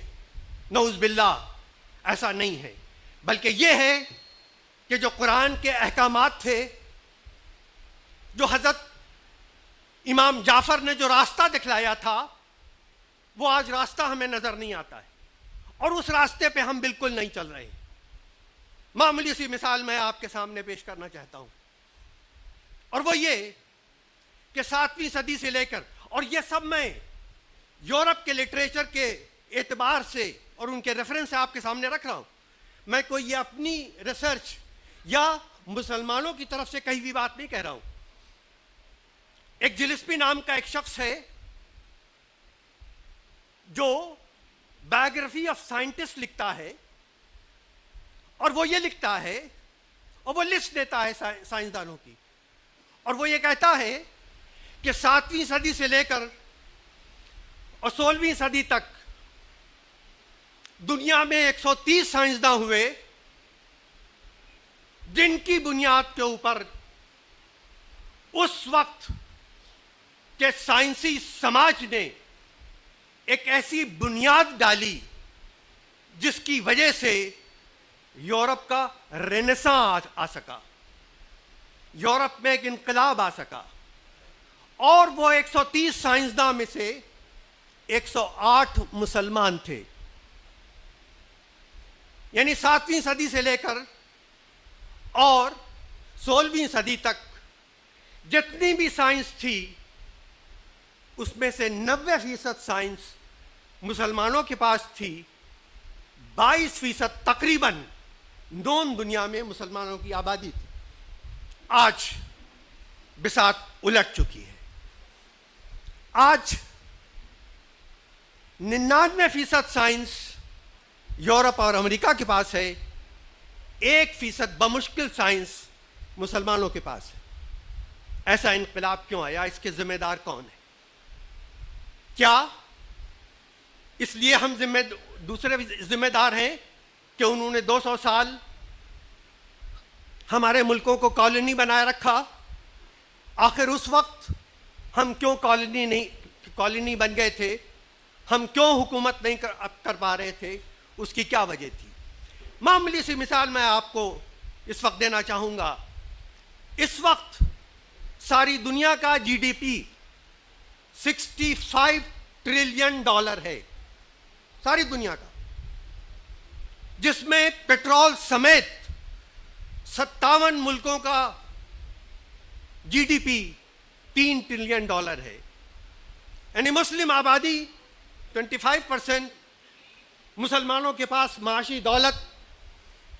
نعوذ باللہ، ایسا نہیں ہے، بلکہ یہ ہے کہ جو قرآن کے احکامات تھے، جو حضرت امام جعفر نے جو راستہ دکھلایا تھا، وہ آج راستہ ہمیں نظر نہیں آتا ہے، اور اس راستے پہ ہم بالکل نہیں چل رہے ہیں۔ معمولی سی مثال میں آپ کے سامنے پیش کرنا چاہتا ہوں، اور وہ یہ کہ 7ویں صدی سے لے کر، اور یہ سب میں یورپ کے لٹریچر کے اعتبار سے اور ان کے ریفرنس سے آپ کے سامنے رکھ رہا ہوں، میں کوئی یہ اپنی ریسرچ یا مسلمانوں کی طرف سے کہیں بھی بات نہیں کہہ رہا ہوں۔ ایک جلسپی نام کا ایک شخص ہے جو بایوگرافی آف سائنٹسٹ لکھتا ہے، اور وہ یہ لکھتا ہے اور وہ لسٹ دیتا ہے سائنسدانوں کی، اور وہ یہ کہتا ہے کہ 7ویں صدی سے لے کر اور 16ویں صدی تک دنیا میں 130 سائنسداں ہوئے جن کی بنیاد کے اوپر اس وقت کے سائنسی سماج نے ایک ایسی بنیاد ڈالی جس کی وجہ سے یورپ کا رینیساں آ سکا، یورپ میں ایک انقلاب آ سکا، اور وہ 130 سائنسداں میں سے 108 مسلمان تھے۔ یعنی 7ویں صدی سے لے کر اور 16ویں صدی تک جتنی بھی سائنس تھی اس میں سے 90% سائنس مسلمانوں کے پاس تھی، 22% تقریباً نون دنیا میں مسلمانوں کی آبادی تھی۔ آج بساط الٹ چکی ہے، آج 99% سائنس یورپ اور امریکہ کے پاس ہے، 1% بمشکل سائنس مسلمانوں کے پاس ہے۔ ایسا انقلاب کیوں آیا؟ اس کے ذمہ دار کون ہے؟ کیا اس لیے ہم دوسرے ذمہ دار ہیں کہ انہوں نے 200 سال ہمارے ملکوں کو کالونی بنائے رکھا؟ آخر اس وقت ہم کیوں کالونی بن گئے تھے؟ ہم کیوں حکومت نہیں کر پا رہے تھے؟ اس کی کیا وجہ تھی؟ معمولی سی مثال میں آپ کو اس وقت دینا چاہوں گا۔ اس وقت ساری دنیا کا G D P 65 trillion dollar ہے، ساری دنیا کا، جس میں پیٹرول سمیت 57 ملکوں کا G D P 3 trillion dollar ہے۔ یعنی مسلم آبادی 25%، مسلمانوں کے پاس معاشی دولت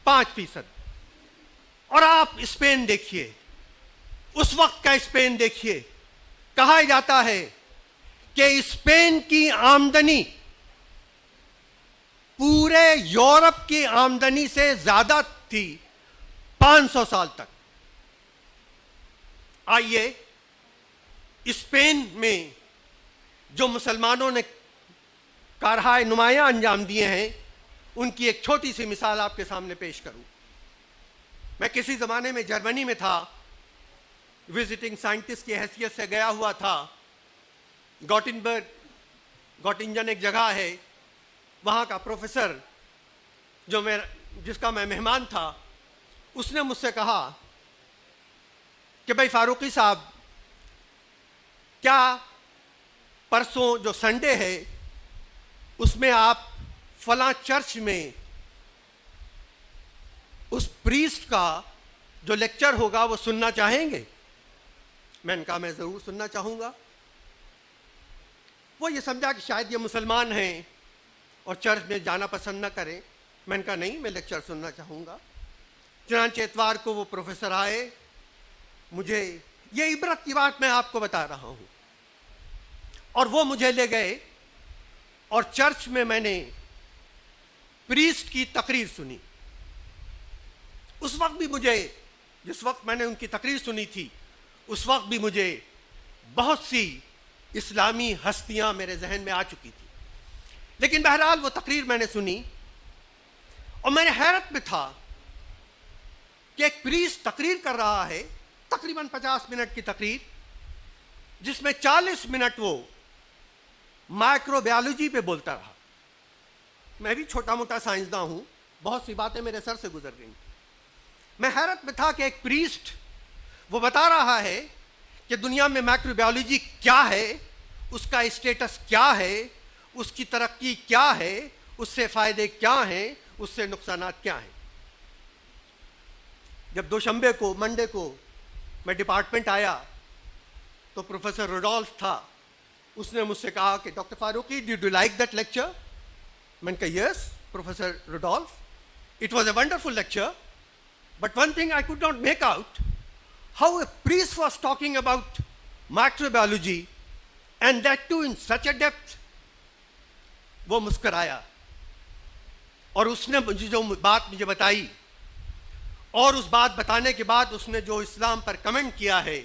5%۔ اور آپ اسپین دیکھیے، اس وقت کا اسپین دیکھیے، کہا جاتا ہے کہ اسپین کی آمدنی پورے یورپ کی آمدنی سے زیادہ تھی 500 سال تک۔ آئیے اسپین میں جو مسلمانوں نے کارہائے نمایاں انجام دیے ہیں ان کی ایک چھوٹی سی مثال آپ کے سامنے پیش کروں۔ میں کسی زمانے میں جرمنی میں تھا، وزٹنگ سائنٹسٹ کی حیثیت سے گیا ہوا تھا۔ گوٹنجن ایک جگہ ہے، وہاں کا پروفیسر جس کا میں مہمان تھا، اس نے مجھ سے کہا کہ بھائی فاروقی صاحب، کیا پرسوں جو سنڈے ہے اس میں آپ فلاں چرچ میں اس پریسٹ کا جو لیکچر ہوگا وہ سننا چاہیں گے؟ میں نے کہا میں ضرور سننا چاہوں گا۔ وہ یہ سمجھا کہ شاید یہ مسلمان ہیں اور چرچ میں جانا پسند نہ کریں۔ میں نے کہا نہیں، میں لیکچر سننا چاہوں گا۔ چنانچہ اتوار کو وہ پروفیسر آئے، مجھے یہ عبرت کی بات میں آپ کو بتا رہا ہوں، اور وہ مجھے لے گئے اور چرچ میں نے پریسٹ کی تقریر سنی۔ اس وقت بھی مجھے، جس وقت میں نے ان کی تقریر سنی تھی، اس وقت بھی مجھے بہت سی اسلامی ہستیاں میرے ذہن میں آ چکی تھی۔ لیکن بہرحال وہ تقریر میں نے سنی اور میں نے حیرت میں تھا کہ ایک پریسٹ تقریر کر رہا ہے تقریباً 50 منٹ کی تقریر، جس میں 40 منٹ وہ مائکرو بایولوجی پہ بولتا رہا. میں بھی چھوٹا موٹا سائنسداں ہوں، بہت سی باتیں میرے سر سے گزر گئیں. میں حیرت میں تھا کہ ایک پریسٹ وہ بتا رہا ہے کہ دنیا میں مائکرو بایولوجی کیا ہے، اس کا اسٹیٹس کیا ہے، اس کی ترقی کیا ہے، اس سے فائدے کیا ہیں، اس سے نقصانات کیا ہیں. جب دوشنبے کو، منڈے کو میں ڈپارٹمنٹ آیا تو پروفیسر روڈولف تھا. اس نے مجھ سے کہا کہ doctor Farooqui did you like that lecture? میں نے کہا yes professor Rudolf, it was a wonderful lecture, but one thing I could not make out how a priest was talking about microbiology and that too in such a depth. وہ مسکرایا اور اس نے جو بات مجھے بتائی، اور اس بات بتانے کے بعد اس نے جو اسلام پر کمنٹ کیا ہے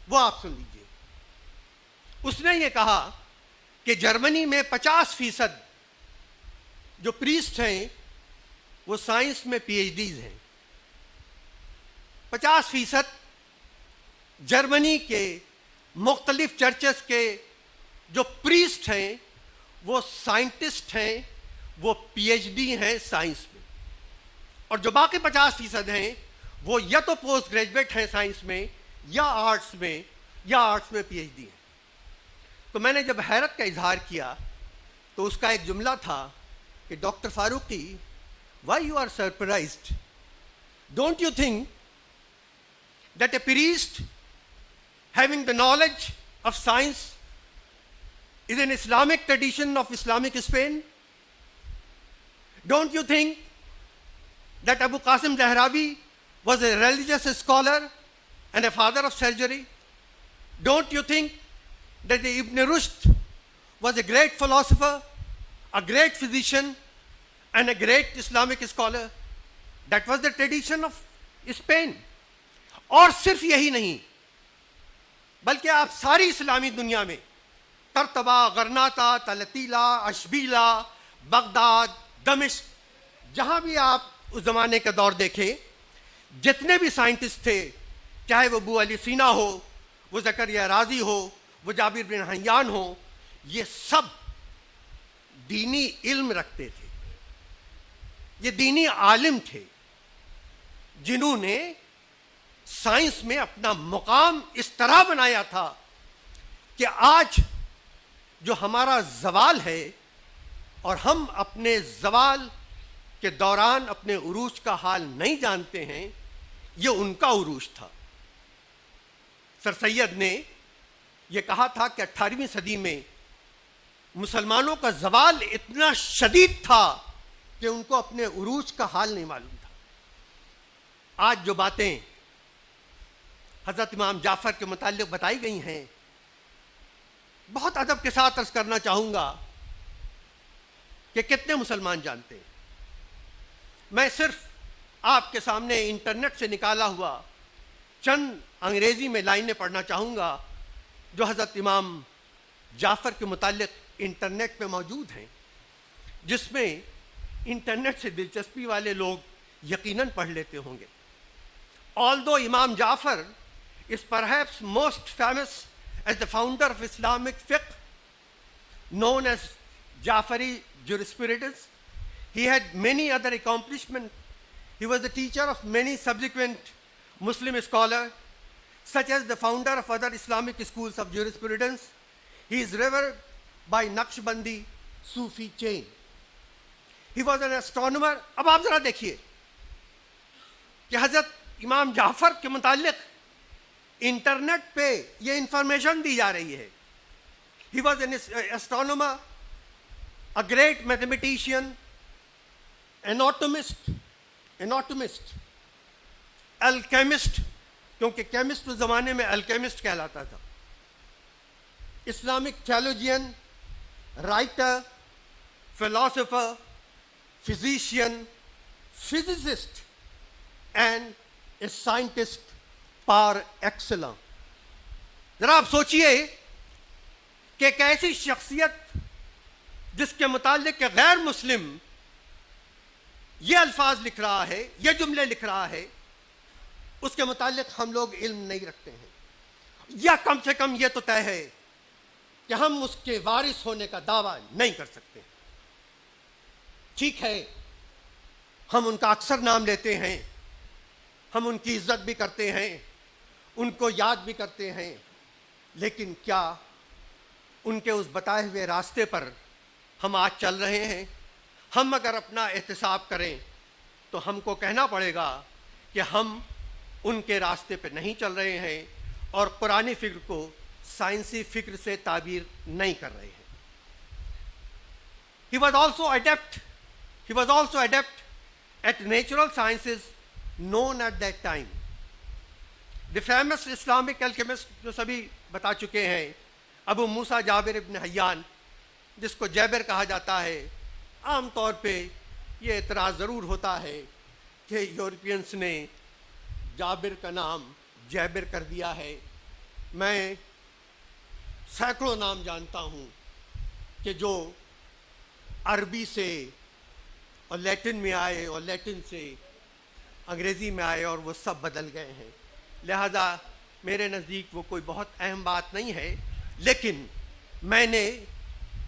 وہ آپ سن لیجئے. اس نے یہ کہا کہ جرمنی میں 50% جو پریسٹ ہیں وہ سائنس میں پی ایچ ڈیز ہیں. 50% جرمنی کے مختلف چرچز کے جو پریسٹ ہیں وہ سائنٹسٹ ہیں، وہ پی ایچ ڈی ہیں سائنس میں. اور جو باقی 50% ہیں وہ یا تو پوسٹ گریجویٹ ہیں سائنس میں، یا آرٹس میں پی ایچ ڈی ہیں. تو میں نے جب حیرت کا اظہار کیا تو اس کا ایک جملہ تھا کہ doctor Farooqui why you are surprised? Don't you think that a priest having the knowledge of science is an Islamic tradition of Islamic Spain? Don't you think that Abu Qasim Zahrawi was a religious scholar and a father of surgery? Don't you think that Ibn Rushd was a great philosopher, a great physician, and a great Islamic scholar? That was the tradition of Spain. اور صرف یہی نہیں بلکہ آپ ساری اسلامی دنیا میں ترتبہ، غرناطہ، تلتیلا، اشبیلا، بغداد، دمشق، جہاں بھی آپ اس زمانے کا دور دیکھیں، جتنے بھی سائنٹسٹ تھے، چاہے وہ ابو علی سینا ہو، وہ زکریا رازی ہو، وہ جابر بن حیان ہو، یہ سب دینی علم رکھتے تھے. یہ دینی عالم تھے جنہوں نے سائنس میں اپنا مقام اس طرح بنایا تھا کہ آج جو ہمارا زوال ہے اور ہم اپنے زوال کے دوران اپنے عروج کا حال نہیں جانتے ہیں، یہ ان کا عروج تھا. سر سید نے یہ کہا تھا کہ 18ویں صدی میں مسلمانوں کا زوال اتنا شدید تھا کہ ان کو اپنے عروج کا حال نہیں معلوم تھا. آج جو باتیں حضرت امام جعفر کے متعلق بتائی گئی ہیں، بہت ادب کے ساتھ عرض کرنا چاہوں گا کہ کتنے مسلمان جانتے ہیں. میں صرف آپ کے سامنے انٹرنیٹ سے نکالا ہوا چند انگریزی میں لائنیں پڑھنا چاہوں گا جو حضرت امام جعفر کے متعلق انٹرنیٹ پہ موجود ہیں، جس میں انٹرنیٹ سے دلچسپی والے لوگ یقیناً پڑھ لیتے ہوں گے. Although Imam Jafar is perhaps most famous as the founder of Islamic fiqh, known as Jafari jurisprudence, he had many other accomplishments. He was the teacher of many subsequent Muslim scholars, such as the founder of other Islamic schools of jurisprudence. He is revered by Naqshbandi Sufi chain. He was an astronomer. اب آپ ذرا دیکھیے کہ حضرت امام جعفر کے متعلق internet پہ یہ انفارمیشن دی جا رہی ہے. He was an astronomer, a great mathematician, anatomist, alchemist, کیونکہ کیمسٹ اس زمانے میں الکیمسٹ کہلاتا تھا, Islamic theologian, writer, philosopher, physician, physicist, and a scientist par excellence. ذرا آپ سوچئے کہ ایک ایسی شخصیت جس کے متعلق کہ غیر مسلم یہ الفاظ لکھ رہا ہے, یہ جملے لکھ رہا ہے, اس کے متعلق ہم لوگ علم نہیں رکھتے ہیں، یا کم سے کم یہ تو طے ہے کہ ہم اس کے وارث ہونے کا دعویٰ نہیں کر سکتے۔ ٹھیک ہے، ہم ان کا اکثر نام لیتے ہیں، ہم ان کی عزت بھی کرتے ہیں، ان کو یاد بھی کرتے ہیں، لیکن کیا ان کے اس بتائے ہوئے راستے پر ہم آج چل رہے ہیں؟ ہم اگر اپنا احتساب کریں تو ہم کو کہنا پڑے گا کہ ہم ان کے راستے پہ نہیں چل رہے ہیں اور قرآنی فکر کو سائنسی فکر سے تعبیر نہیں کر رہے ہیں۔ He was also adept at natural sciences known at that time. The famous Islamic alchemist جو سبھی بتا چکے ہیں، ابو موسیٰ جابر ابن حیان، جس کو جابر کہا جاتا ہے، عام طور پہ یہ اعتراض ضرور ہوتا ہے کہ یورپینس نے جابر کا نام جابر کر دیا ہے۔ میں سینکڑوں نام جانتا ہوں کہ جو عربی سے اور لیٹن میں آئے اور لیٹن سے انگریزی میں آئے اور وہ سب بدل گئے ہیں، لہذا میرے نزدیک وہ کوئی بہت اہم بات نہیں ہے۔ لیکن میں نے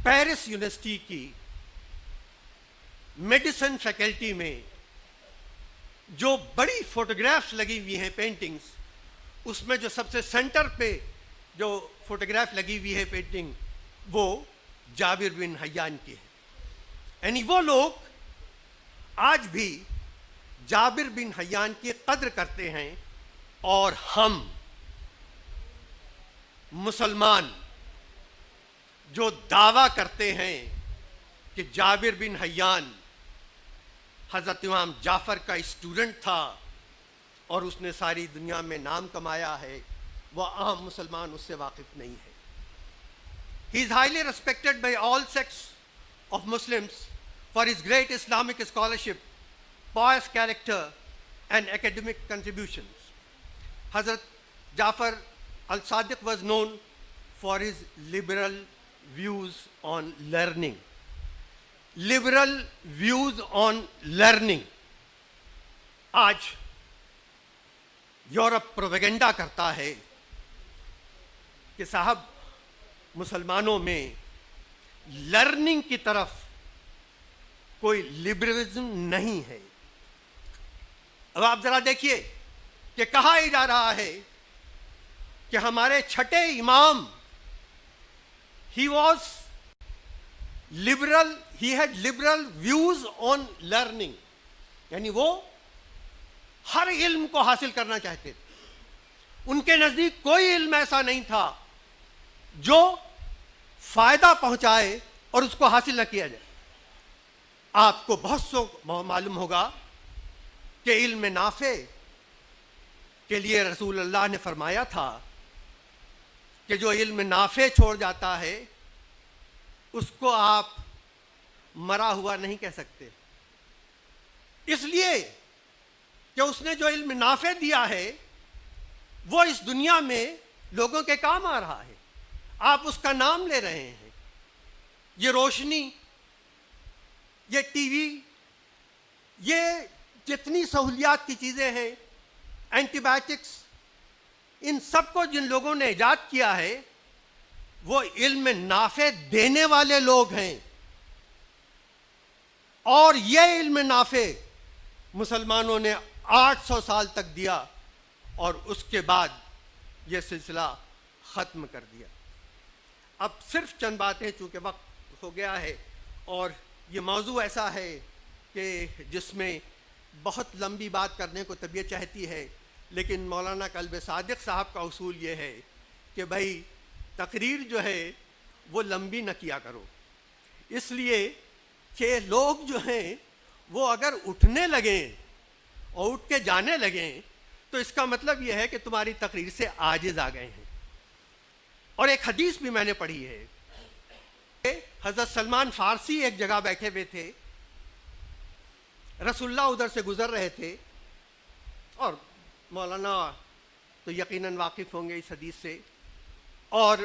پیرس یونیورسٹی کی میڈیسن فیکلٹی میں جو بڑی فوٹوگرافس لگی ہوئی ہیں، پینٹنگز، اس میں جو سب سے سینٹر پہ جو فوٹوگراف لگی ہوئی ہے پینٹنگ، وہ جابر بن حیان کی ہے۔ یعنی وہ لوگ آج بھی جابر بن حیان کی قدر کرتے ہیں، اور ہم مسلمان جو دعویٰ کرتے ہیں کہ جابر بن حیان حضرت امام جعفر کا اسٹوڈنٹ تھا اور اس نے ساری دنیا میں نام کمایا ہے، وہ عام مسلمان اس سے واقف نہیں ہے۔ He is highly respected by all sects of Muslims for his great Islamic scholarship, pious character and academic contributions. Hazrat Jafar al-Sadiq was known for his liberal views on learning. Liberal views on learning. آج Europe propaganda کرتا ہے کہ صاحب مسلمانوں میں learning کی طرف کوئی لبرلزم نہیں ہے۔ اب آپ ذرا دیکھیے کہ کہا ہی جا رہا ہے کہ ہمارے چھٹے امام he was liberal, he had liberal views on learning، یعنی وہ ہر علم کو حاصل کرنا چاہتے تھے۔ ان کے نزدیک کوئی علم ایسا نہیں تھا جو فائدہ پہنچائے اور اس کو حاصل نہ کیا جائے۔ آپ کو بہت سو معلوم ہوگا کہ علم نافع کے لیے رسول اللہ نے فرمایا تھا کہ جو علم نافع چھوڑ جاتا ہے اس کو آپ مرا ہوا نہیں کہہ سکتے، اس لیے کہ اس نے جو علم نافع دیا ہے وہ اس دنیا میں لوگوں کے کام آ رہا ہے، آپ اس کا نام لے رہے ہیں۔ یہ روشنی، یہ ٹی وی، یہ جتنی سہولیات کی چیزیں ہیں، اینٹی بایوٹکس، ان سب کو جن لوگوں نے ایجاد کیا ہے وہ علم نافع دینے والے لوگ ہیں، اور یہ علم نافع مسلمانوں نے 800 سال تک دیا اور اس کے بعد یہ سلسلہ ختم کر دیا۔ اب صرف چند باتیں، چونکہ وقت ہو گیا ہے اور یہ موضوع ایسا ہے کہ جس میں بہت لمبی بات کرنے کو طبیعت چاہتی ہے، لیکن مولانا قلب صادق صاحب کا اصول یہ ہے کہ بھائی تقریر جو ہے وہ لمبی نہ کیا کرو، اس لیے کہ لوگ جو ہیں وہ اگر اٹھنے لگیں اور اٹھ کے جانے لگیں تو اس کا مطلب یہ ہے کہ تمہاری تقریر سے عاجز آ گئے ہیں۔ اور ایک حدیث بھی میں نے پڑھی ہے، حضرت سلمان فارسی ایک جگہ بیٹھے ہوئے تھے، رسول اللہ ادھر سے گزر رہے تھے، اور مولانا تو یقیناً واقف ہوں گے اس حدیث سے، اور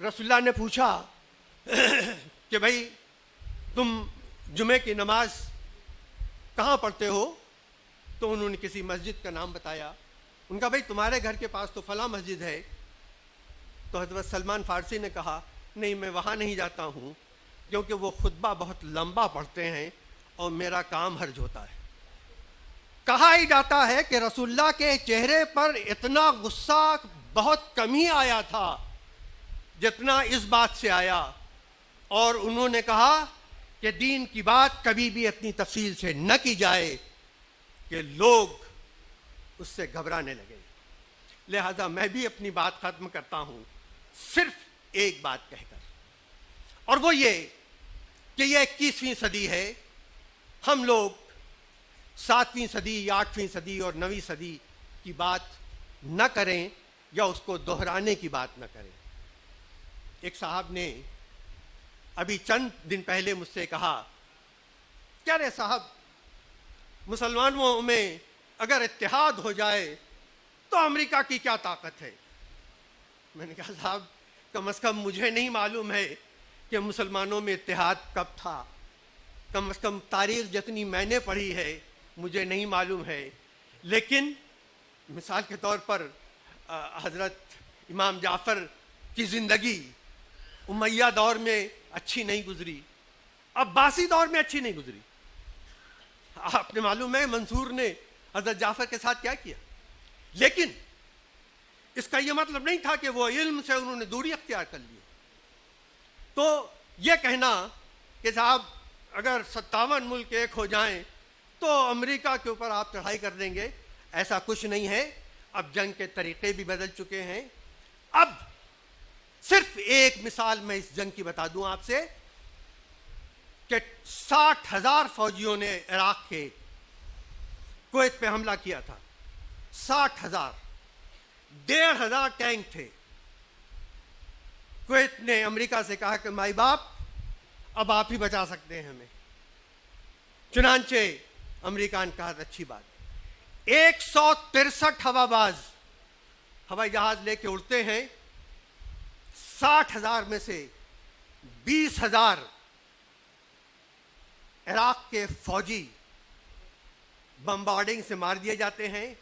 رسول اللہ نے پوچھا کہ بھائی تم جمعے کی نماز کہاں پڑھتے ہو؟ تو انہوں نے کسی مسجد کا نام بتایا. ان کا بھائی تمہارے گھر کے پاس تو فلاں مسجد ہے. تو حضرت سلمان فارسی نے کہا نہیں میں وہاں نہیں جاتا ہوں کیونکہ وہ خطبہ بہت لمبا پڑھتے ہیں اور میرا کام حرج ہوتا ہے. کہا ہی جاتا ہے کہ رسول اللہ کے چہرے پر اتنا غصہ بہت کم ہی آیا تھا جتنا اس بات سے آیا, اور انہوں نے کہا کہ دین کی بات کبھی بھی اتنی تفصیل سے نہ کی جائے کہ لوگ اس سے گھبرانے لگے. لہذا میں بھی اپنی بات ختم کرتا ہوں صرف ایک بات کہہ کر, اور وہ یہ کہ یہ 21ویں صدی ہے. ہم لوگ 7ویں صدی یا 8ویں صدی اور 9ویں صدی کی بات نہ کریں یا اس کو دہرانے کی بات نہ کریں. ایک صاحب نے ابھی چند دن پہلے مجھ سے کہا کیا رے صاحب مسلمانوں میں اگر اتحاد ہو جائے تو امریکہ کی کیا طاقت ہے. میں نے کہا صاحب کم از کم مجھے نہیں معلوم ہے کہ مسلمانوں میں اتحاد کب تھا, کم از کم تاریخ جتنی میں نے پڑھی ہے مجھے نہیں معلوم ہے. لیکن مثال کے طور پر حضرت امام جعفر کی زندگی امیہ دور میں اچھی نہیں گزری, عباسی دور میں اچھی نہیں گزری. آپ نے معلوم ہے منصور نے حضرت جعفر کے ساتھ کیا کیا, لیکن اس کا یہ مطلب نہیں تھا کہ وہ علم سے انہوں نے دوری اختیار کر لی. تو یہ کہنا کہ صاحب اگر 57 ملک ایک ہو جائیں تو امریکہ کے اوپر آپ چڑھائی کر دیں گے, ایسا کچھ نہیں ہے. اب جنگ کے طریقے بھی بدل چکے ہیں. اب صرف ایک مثال میں اس جنگ کی بتا دوں آپ سے کہ 60,000 فوجیوں نے عراق کے کویت پہ حملہ کیا تھا. 60,000, 1,500 ٹینک تھے. کویت نے امریکہ سے کہا کہ مائی باپ اب آپ ہی بچا سکتے ہیں ہمیں. چنانچہ امریکہ نے کہا اچھی بات. 163 ہوا باز ہوائی جہاز لے کے اڑتے ہیں. 60,000 میں سے 20,000 عراق کے فوجی بمبارڈنگ سے مار دیے جاتے ہیں,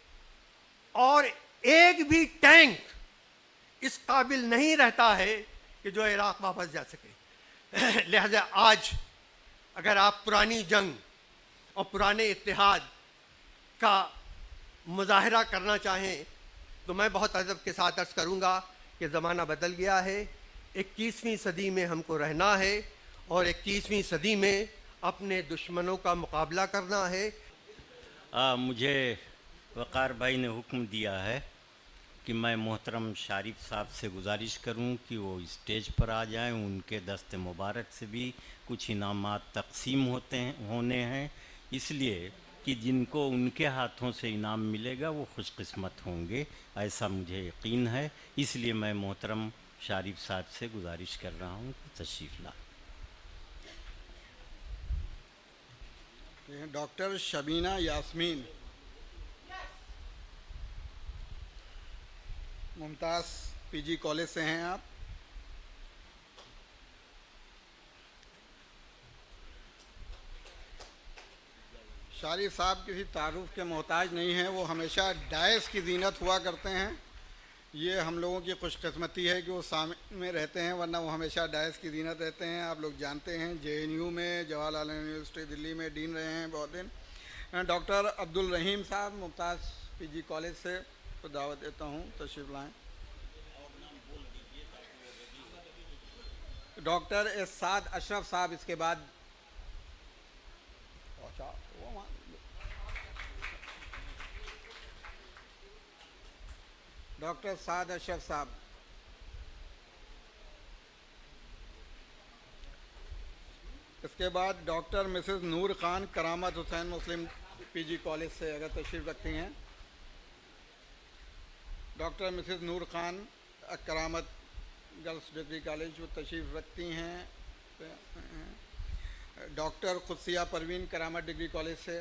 اور ایک بھی ٹینک اس قابل نہیں رہتا ہے کہ جو عراق واپس جا سکے. لہذا آج اگر آپ پرانی جنگ اور پرانے اتحاد کا مظاہرہ کرنا چاہیں تو میں بہت ادب کے ساتھ عرض کروں گا کہ زمانہ بدل گیا ہے. 21ویں صدی میں ہم کو رہنا ہے اور 21ویں صدی میں اپنے دشمنوں کا مقابلہ کرنا ہے. مجھے وقار بھائی نے حکم دیا ہے کہ میں محترم شارف صاحب سے گزارش کروں کہ وہ اسٹیج پر آ جائیں. ان کے دست مبارک سے بھی کچھ انعامات تقسیم ہونے ہیں, اس لیے کہ جن کو ان کے ہاتھوں سے انعام ملے گا وہ خوش قسمت ہوں گے, ایسا مجھے یقین ہے. اس لیے میں محترم شارف صاحب سے گزارش کر رہا ہوں کہ تشریف لائیں. ڈاکٹر شبینہ یاسمین, ممتاز پی جی کالج سے ہیں آپ. شارف صاحب کسی تعارف کے محتاج نہیں ہیں, وہ ہمیشہ ڈائس کی زینت ہوا کرتے ہیں. یہ ہم لوگوں کی خوش قسمتی ہے کہ وہ سامنے میں رہتے ہیں, ورنہ وہ ہمیشہ ڈائس کی زینت رہتے ہیں. آپ لوگ جانتے ہیں JNU میں, جواہر لال نہرو یونیورسٹی دلی میں ڈین رہے ہیں بہت دن. ڈاکٹر عبدالرحیم صاحب ممتاز پی جی کالج سے کو دعوت دیتا ہوں, تشریف لائیں. ڈاکٹر اسعد اشرف صاحب اس کے بعد. ڈاکٹر سعد اشرف صاحب. اس کے بعد ڈاکٹر مسز نور خان کرامت حسین مسلم پی جی کالج سے اگر تشریف رکھتی ہیں. ڈاکٹر مسز نور خان کرامت گرلس ڈگری کالج وہ تشریف رکھتی ہیں. ڈاکٹر قدسیہ پروین کرامت ڈگری کالج سے.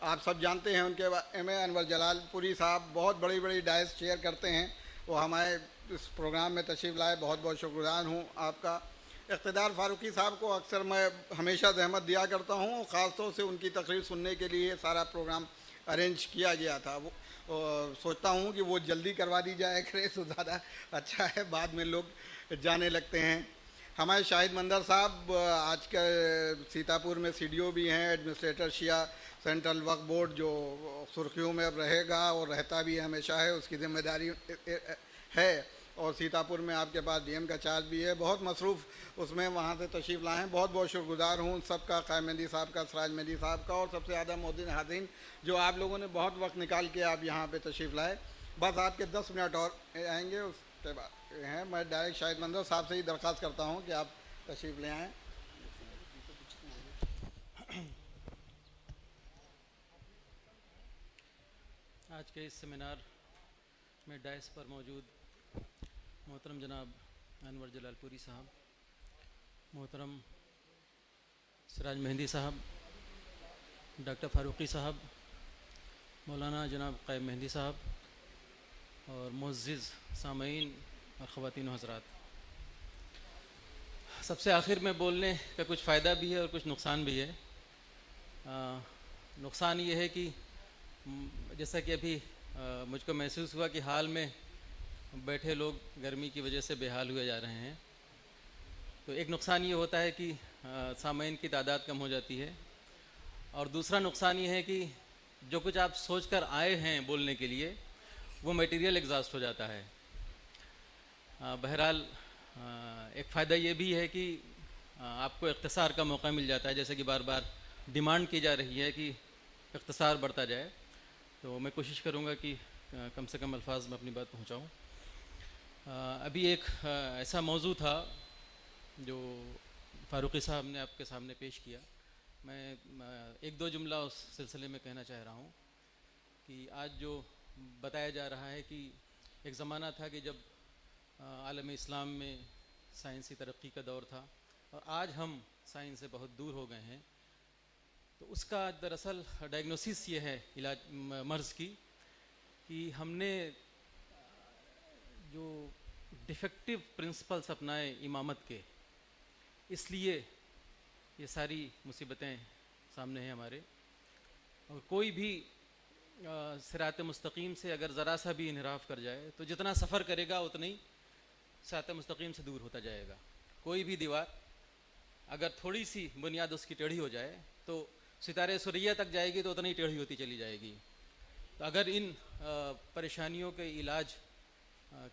آپ سب جانتے ہیں ان کے ایم اے انور جلال پوری صاحب بہت بڑی بڑی ڈائز شیئر کرتے ہیں، وہ ہمارے اس پروگرام میں تشریف لائے، بہت بہت شکر گزار ہوں آپ کا۔ اقتدار فاروقی صاحب کو اکثر میں ہمیشہ زحمت دیا کرتا ہوں، خاص طور سے ان کی تقریر سننے کے لیے سارا پروگرام ارینج کیا گیا تھا، وہ سوچتا ہوں کہ وہ جلدی کروا دی جائے کرے تو زیادہ اچھا ہے، بعد میں لوگ جانے لگتے ہیں۔ ہمارے شاہد مندر صاحب آج کے سیتاپور میں سی ڈی او بھی ہیں، ایڈمنسٹریٹر شیعہ سینٹرل وقف بورڈ، جو سرخیوں میں اب رہے گا اور رہتا بھی ہمیشہ ہے، اس کی ذمہ داری ہے، اور سیتاپور میں آپ کے پاس ڈی ایم کا چارج بھی ہے، بہت مصروف اس میں وہاں سے تشریف لائے ہیں، بہت بہت شکر گزار ہوں سب کا، قائم مہندی صاحب کا، سراج مہندی صاحب کا، اور سب سے زیادہ مودین حاضرین جو آپ لوگوں نے بہت وقت نکال کے آپ یہاں پہ تشریف لائے۔ بس آپ کے 10 منٹ اور آئیں گے، اس کے بعد ہیں میں ڈائریکٹ شاہد مندر صاحب سے ہی درخواست کرتا ہوں کہ آپ تشریف لے آئیں۔ آج کے اس سیمینار میں ڈائس پر موجود محترم جناب انور جلال پوری صاحب، محترم سراج مہندی صاحب، ڈاکٹر فاروقی صاحب، مولانا جناب قائم مہندی صاحب، اور معزز سامعین اور خواتین و حضرات، سب سے آخر میں بولنے کا کچھ فائدہ بھی ہے اور کچھ نقصان بھی ہے۔ نقصان یہ ہے کہ جیسا کہ ابھی مجھ کو محسوس ہوا کہ حال میں بیٹھے لوگ گرمی کی وجہ سے بے حال ہوئے جا رہے ہیں، تو ایک نقصان یہ ہوتا ہے کہ سامعین کی تعداد کم ہو جاتی ہے، اور دوسرا نقصان یہ ہے کہ جو کچھ آپ سوچ کر آئے ہیں بولنے کے لیے وہ میٹیریل ایگزاسٹ ہو جاتا ہے۔ بہرحال ایک فائدہ یہ بھی ہے کہ آپ کو اختصار کا موقع مل جاتا ہے، جیسے کہ بار بار ڈیمانڈ کی جا رہی ہے کہ اختصار بڑھتا جائے، تو میں کوشش کروں گا کہ کم سے کم الفاظ میں اپنی بات پہنچاؤں۔ ابھی ایک ایسا موضوع تھا جو فاروقی صاحب نے آپ کے سامنے پیش کیا، میں ایک دو جملہ اس سلسلے میں کہنا چاہ رہا ہوں کہ آج جو بتایا جا رہا ہے کہ ایک زمانہ تھا کہ جب عالم اسلام میں سائنسی ترقی کا دور تھا، اور آج ہم سائنس سے بہت دور ہو گئے ہیں، تو اس کا دراصل ڈائگنوسس یہ ہے علاج مرض کی کہ ہم نے جو ڈیفیکٹو پرنسپلس اپنائے امامت کے، اس لیے یہ ساری مصیبتیں سامنے ہیں ہمارے، اور کوئی بھی صراط مستقیم سے اگر ذرا سا بھی انحراف کر جائے تو جتنا سفر کرے گا اتنا ہی صراط مستقیم سے دور ہوتا جائے گا۔ کوئی بھی دیوار اگر تھوڑی سی بنیاد اس کی ٹیڑھی ہو جائے تو ستارے سریہ تک جائے گی تو اتنی ٹیڑھی ہوتی چلی جائے گی۔ تو اگر ان پریشانیوں کے علاج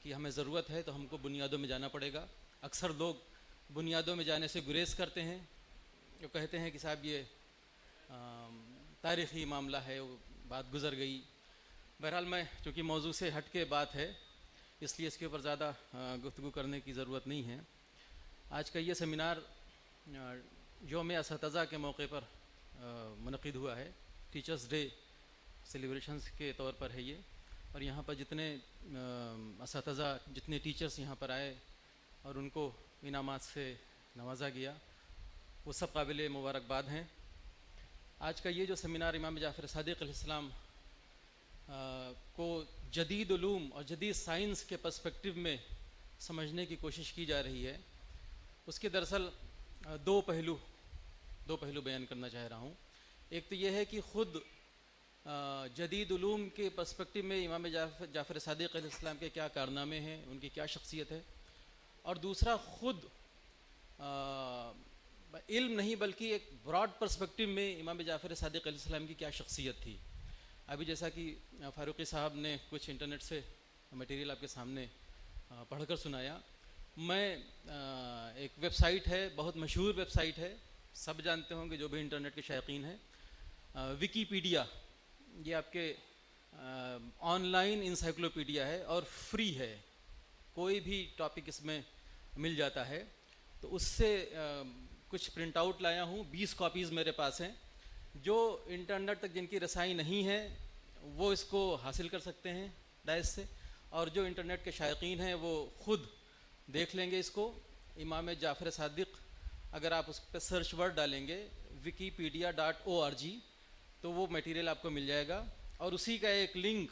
کی ہمیں ضرورت ہے تو ہم کو بنیادوں میں جانا پڑے گا۔ اکثر لوگ بنیادوں میں جانے سے گریز کرتے ہیں، جو کہتے ہیں کہ صاحب یہ تاریخی معاملہ ہے، وہ بات گزر گئی۔ بہرحال میں چونکہ موضوع سے ہٹ کے بات ہے اس لیے اس کے اوپر زیادہ گفتگو کرنے کی ضرورت نہیں ہے۔ آج کا یہ سیمینار یوم اساتذہ کے موقع پر منعقد ہوا ہے، ٹیچرز ڈے سیلیبریشنز کے طور پر ہے یہ، اور یہاں پر جتنے اساتذہ، جتنے ٹیچرز یہاں پر آئے اور ان کو انعامات سے نوازا گیا، وہ سب قابل مبارکباد ہیں۔ آج کا یہ جو سیمینار امام جعفر صادق علیہ السلام کو جدید علوم اور جدید سائنس کے پرسپیکٹو میں سمجھنے کی کوشش کی جا رہی ہے، اس کے دراصل دو پہلو بیان کرنا چاہ رہا ہوں۔ ایک تو یہ ہے کہ خود جدید علوم کے پرسپیکٹو میں امام جعفر صادق علیہ السلام کے کیا کارنامے ہیں، ان کی کیا شخصیت ہے، اور دوسرا خود علم نہیں بلکہ ایک براڈ پرسپیکٹو میں امام جعفر صادق علیہ السلام کی کیا شخصیت تھی۔ ابھی جیسا کہ فاروقی صاحب نے کچھ انٹرنیٹ سے مٹیریل آپ کے سامنے پڑھ کر سنایا، میں ایک ویب سائٹ ہے، بہت مشہور ویب سائٹ ہے، سب جانتے ہوں گے جو بھی انٹرنیٹ کے شائقین ہیں، ویکیپیڈیا، یہ آپ کے آن لائن انسائکلوپیڈیا ہے اور فری ہے، کوئی بھی ٹاپک اس میں مل جاتا ہے۔ تو اس سے کچھ پرنٹ آؤٹ لایا ہوں، 20 کاپیز میرے پاس ہیں۔ جو انٹرنیٹ تک جن کی رسائی نہیں ہے وہ اس کو حاصل کر سکتے ہیں ڈائس سے، اور جو انٹرنیٹ کے شائقین ہیں وہ خود دیکھ لیں گے اس کو۔ امام جعفر صادق، اگر آپ اس پہ سرچ ورڈ ڈالیں گے wikipedia.org، تو وہ میٹیریل آپ کو مل جائے گا. اور اسی کا ایک لنک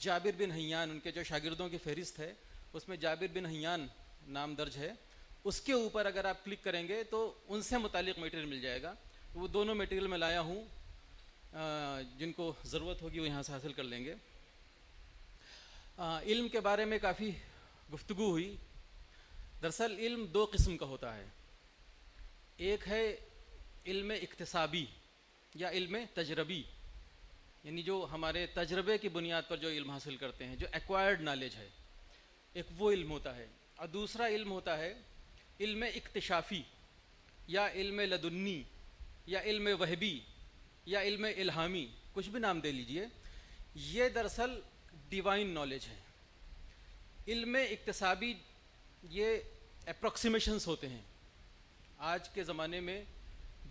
جابر بن حیان، ان کے جو شاگردوں کی فہرست ہے اس میں جابر بن حیان نام درج ہے، اس کے اوپر اگر آپ کلک کریں گے تو ان سے متعلق میٹیریل مل جائے گا. وہ دونوں میٹیریل میں لایا ہوں، جن کو ضرورت ہوگی وہ یہاں سے حاصل کر لیں گے. علم کے بارے میں کافی گفتگو ہوئی. دراصل علم دو قسم کا ہوتا ہے. ایک ہے علم اکتسابی یا علم تجربی، یعنی جو ہمارے تجربے کی بنیاد پر جو علم حاصل کرتے ہیں، جو ایکوائرڈ نالج ہے، ایک وہ علم ہوتا ہے. اور دوسرا علم ہوتا ہے علم اکتشافی یا علم لدنی یا علم وہبی یا علم الہامی، کچھ بھی نام دے لیجئے. یہ دراصل ڈیوائن نالج ہے. علم اکتسابی یہ اپروکسیمیشنز ہوتے ہیں. آج کے زمانے میں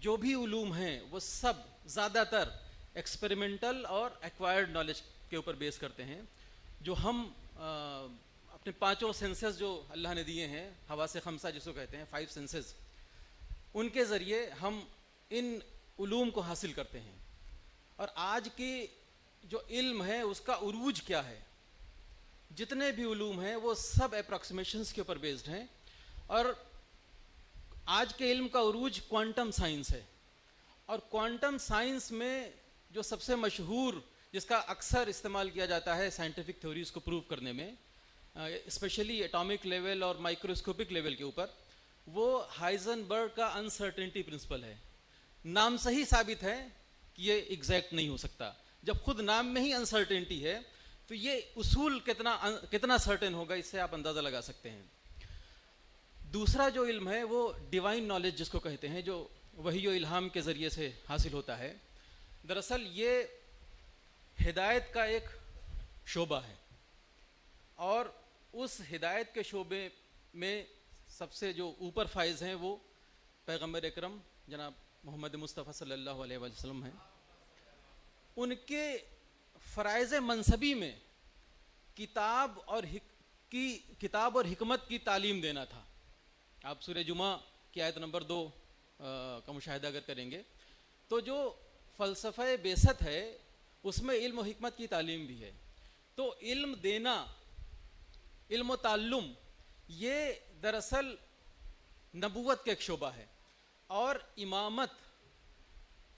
جو بھی علوم ہیں وہ سب زیادہ تر ایکسپیریمنٹل اور ایکوائرڈ نالج کے اوپر بیس کرتے ہیں. جو ہم اپنے پانچوں سینسز جو اللہ نے دیے ہیں، حواس خمسہ جس کو کہتے ہیں، 5 سینسز، ان کے ذریعے ہم ان علوم کو حاصل کرتے ہیں. اور آج کی جو علم ہے اس کا عروج کیا ہے؟ جتنے بھی علوم ہیں وہ سب اپروکسیمیشنز کے اوپر بیسڈ ہیں. اور آج کے علم کا عروج کوانٹم سائنس ہے. اور کوانٹم سائنس میں جو سب سے مشہور، جس کا اکثر استعمال کیا جاتا ہے سائنٹیفک تھیوریز کو پروو کرنے میں، اسپیشلی ایٹامک لیول اور مائکروسکوپک لیول کے اوپر، وہ ہائزنبرگ کا انسرٹنٹی پرنسپل ہے. نام سے ہی ثابت ہے کہ یہ ایگزیکٹ نہیں ہو سکتا. جب خود نام میں ہی انسرٹنٹی ہے تو یہ اصول کتنا سرٹن ہوگا، اس سے آپ اندازہ لگا سکتے ہیں. دوسرا جو علم ہے وہ ڈیوائن نالج جس کو کہتے ہیں، جو وحی و الہام کے ذریعے سے حاصل ہوتا ہے. دراصل یہ ہدایت کا ایک شعبہ ہے، اور اس ہدایت کے شعبے میں سب سے جو اوپر فائز ہیں وہ پیغمبر اکرم جناب محمد مصطفیٰ صلی اللہ علیہ وسلم ہیں. ان کے فرائض منصبی میں کتاب اور حکمت کی تعلیم دینا تھا. آپ سورہ جمعہ کی آیت نمبر 2 کا مشاہدہ اگر کریں گے تو جو فلسفہ بعثت ہے اس میں علم و حکمت کی تعلیم بھی ہے. تو علم دینا، علم و تعلم، یہ دراصل نبوت کا ایک شعبہ ہے. اور امامت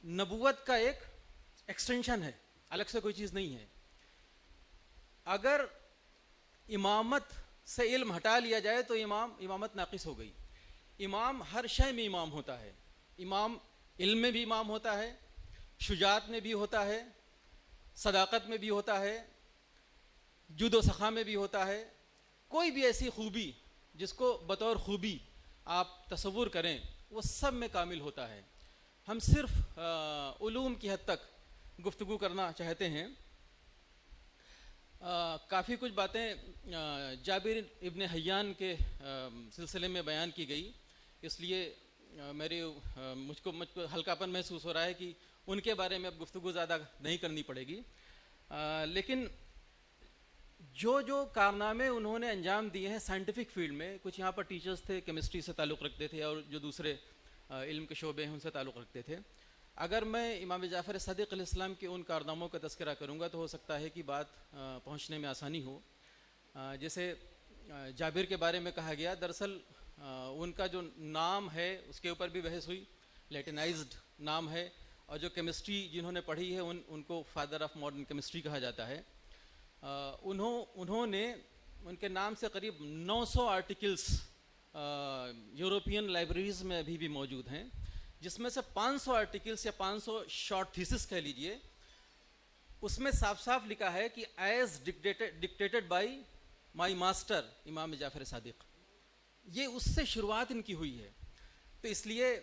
نبوت کا ایک ایکسٹینشن ہے، الگ سے کوئی چیز نہیں ہے. اگر امامت سے علم ہٹا لیا جائے تو امامت ناقص ہو گئی. امام ہر شے میں امام ہوتا ہے. امام علم میں بھی امام ہوتا ہے، شجاعت میں بھی ہوتا ہے، صداقت میں بھی ہوتا ہے، جود و سخا میں بھی ہوتا ہے. کوئی بھی ایسی خوبی جس کو بطور خوبی آپ تصور کریں وہ سب میں کامل ہوتا ہے. ہم صرف علوم کی حد تک گفتگو کرنا چاہتے ہیں. کافی کچھ باتیں جابر ابن حیان کے سلسلے میں بیان کی گئی، اس لیے مجھ کو ہلکاپن محسوس ہو رہا ہے کہ ان کے بارے میں اب گفتگو زیادہ نہیں کرنی پڑے گی. لیکن جو کارنامے انہوں نے انجام دیے ہیں سائنٹیفک فیلڈ میں، کچھ یہاں پر ٹیچرز تھے کیمسٹری سے تعلق رکھتے تھے اور جو دوسرے علم کے شعبے ہیں ان سے تعلق رکھتے تھے. اگر میں امام جعفر صادق علیہ السلام کے ان کارناموں کا تذکرہ کروں گا تو ہو سکتا ہے کہ بات پہنچنے میں آسانی ہو. جیسے جابر کے بارے میں کہا گیا، دراصل ان کا جو نام ہے اس کے اوپر بھی بحث ہوئی. لیٹنائزڈ نام ہے، اور جو کیمسٹری جنہوں نے پڑھی ہے ان کو فادر آف ماڈرن کیمسٹری کہا جاتا ہے. انہوں نے ان کے نام سے قریب 900 آرٹیکلس یورپین لائبریریز میں ابھی بھی موجود ہیں، جس میں سے 500 آرٹیکلس یا 500 شارٹ تھیسس کہہ لیجئے، اس میں صاف صاف لکھا ہے کہ as dictated by my master امام جعفر صادق. یہ اس سے شروعات ان کی ہوئی ہے. تو اس لیے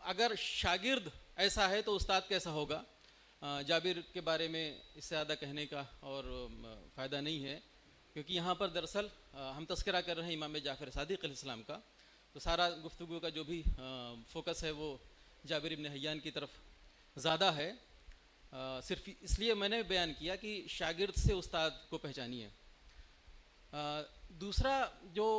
اگر شاگرد ایسا ہے تو استاد کیسا ہوگا. جابر کے بارے میں اس سے زیادہ کہنے کا اور فائدہ نہیں ہے، کیونکہ یہاں پر دراصل ہم تذکرہ کر رہے ہیں امام جعفر صادق علیہ السلام کا، تو سارا گفتگو کا جو بھی فوکس ہے وہ جابر ابن حیان کی طرف زیادہ ہے. صرف اس لیے میں نے بیان کیا کہ شاگرد سے استاد کو پہچانیے. دوسرا جو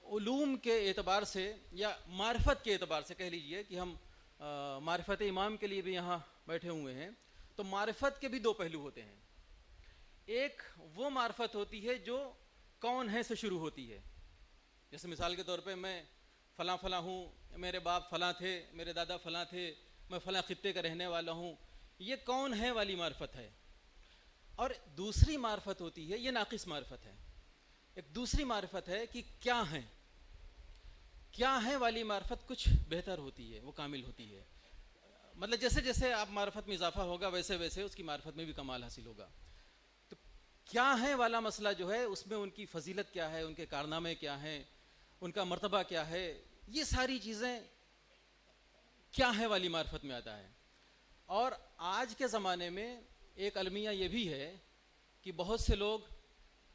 علوم کے اعتبار سے یا معرفت کے اعتبار سے کہہ لیجئے کہ ہم معرفت امام کے لیے بھی یہاں بیٹھے ہوئے ہیں، تو معرفت کے بھی دو پہلو ہوتے ہیں. ایک وہ معرفت ہوتی ہے جو کون ہے سے شروع ہوتی ہے. جیسے مثال کے طور پہ میں فلاں فلاں ہوں، میرے باپ فلاں تھے، میرے دادا فلاں تھے، میں فلاں خطے کا رہنے والا ہوں. یہ کون ہے والی معرفت ہے. اور دوسری معرفت ہوتی ہے، یہ ناقص معرفت ہے. ایک دوسری معرفت ہے کہ کیا ہیں، کیا ہے والی معرفت کچھ بہتر ہوتی ہے، وہ کامل ہوتی ہے. مطلب جیسے جیسے آپ معرفت میں اضافہ ہوگا ویسے ویسے اس کی معرفت میں بھی کمال حاصل ہوگا. تو کیا ہے والا مسئلہ جو ہے اس میں ان کی فضیلت کیا ہے، ان کے کارنامے کیا ہیں، ان کا مرتبہ کیا ہے، یہ ساری چیزیں کیا ہے والی معرفت میں آتا ہے. اور آج کے زمانے میں ایک المیہ یہ بھی ہے کہ بہت سے لوگ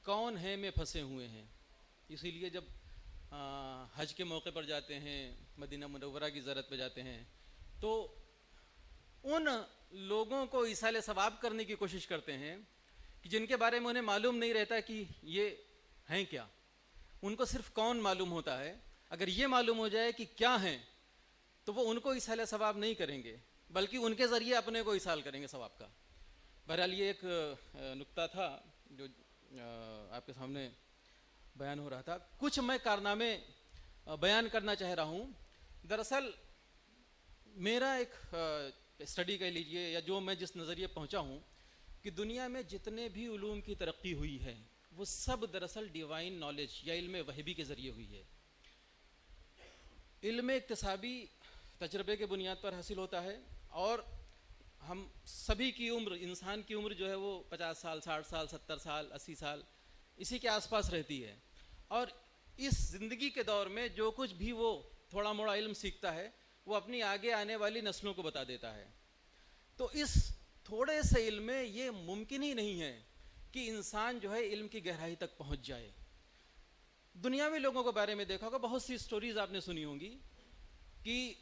کون ہیں میں پھنسے ہوئے ہیں. اسی لیے جب حج کے موقع پر جاتے ہیں، مدینہ منورہ کی زیارت پہ جاتے ہیں، تو ان لوگوں کو ایصال ثواب کرنے کی کوشش کرتے ہیں کہ جن کے بارے میں انہیں معلوم نہیں رہتا کہ یہ ہیں کیا. ان کو صرف کون معلوم ہوتا ہے. اگر یہ معلوم ہو جائے کہ کیا ہیں تو وہ ان کو ایصال ثواب نہیں کریں گے، بلکہ ان کے ذریعے اپنے کو ایصال کریں گے ثواب کا. بہرحال یہ ایک نکتہ تھا جو آپ کے سامنے بیان ہو رہا تھا. کچھ میں کارنامے بیان کرنا چاہ رہا ہوں. دراصل میرا ایک اسٹڈی کہہ لیجئے یا جو میں جس نظریے پہنچا ہوں کہ دنیا میں جتنے بھی علوم کی ترقی ہوئی ہے وہ سب دراصل ڈیوائن نالج یا علم وحبی کے ذریعے ہوئی ہے. علم اکتسابی تجربے کے بنیاد پر حاصل ہوتا ہے، اور ہم سبھی کی عمر، انسان کی عمر جو ہے وہ 50 سال، 60 سال، 70 سال، 80 سال اسی کے آس پاس رہتی ہے. اور اس زندگی کے دور میں جو کچھ بھی وہ تھوڑا موڑا علم سیکھتا ہے وہ اپنی آگے آنے والی نسلوں کو بتا دیتا ہے. تو اس تھوڑے سے علم میں یہ ممکن ہی نہیں ہے کہ انسان جو ہے علم کی گہرائی تک پہنچ جائے. دنیاوی لوگوں کے بارے میں دیکھا ہوگا، بہت سی سٹوریز آپ نے سنی ہوں گی کہ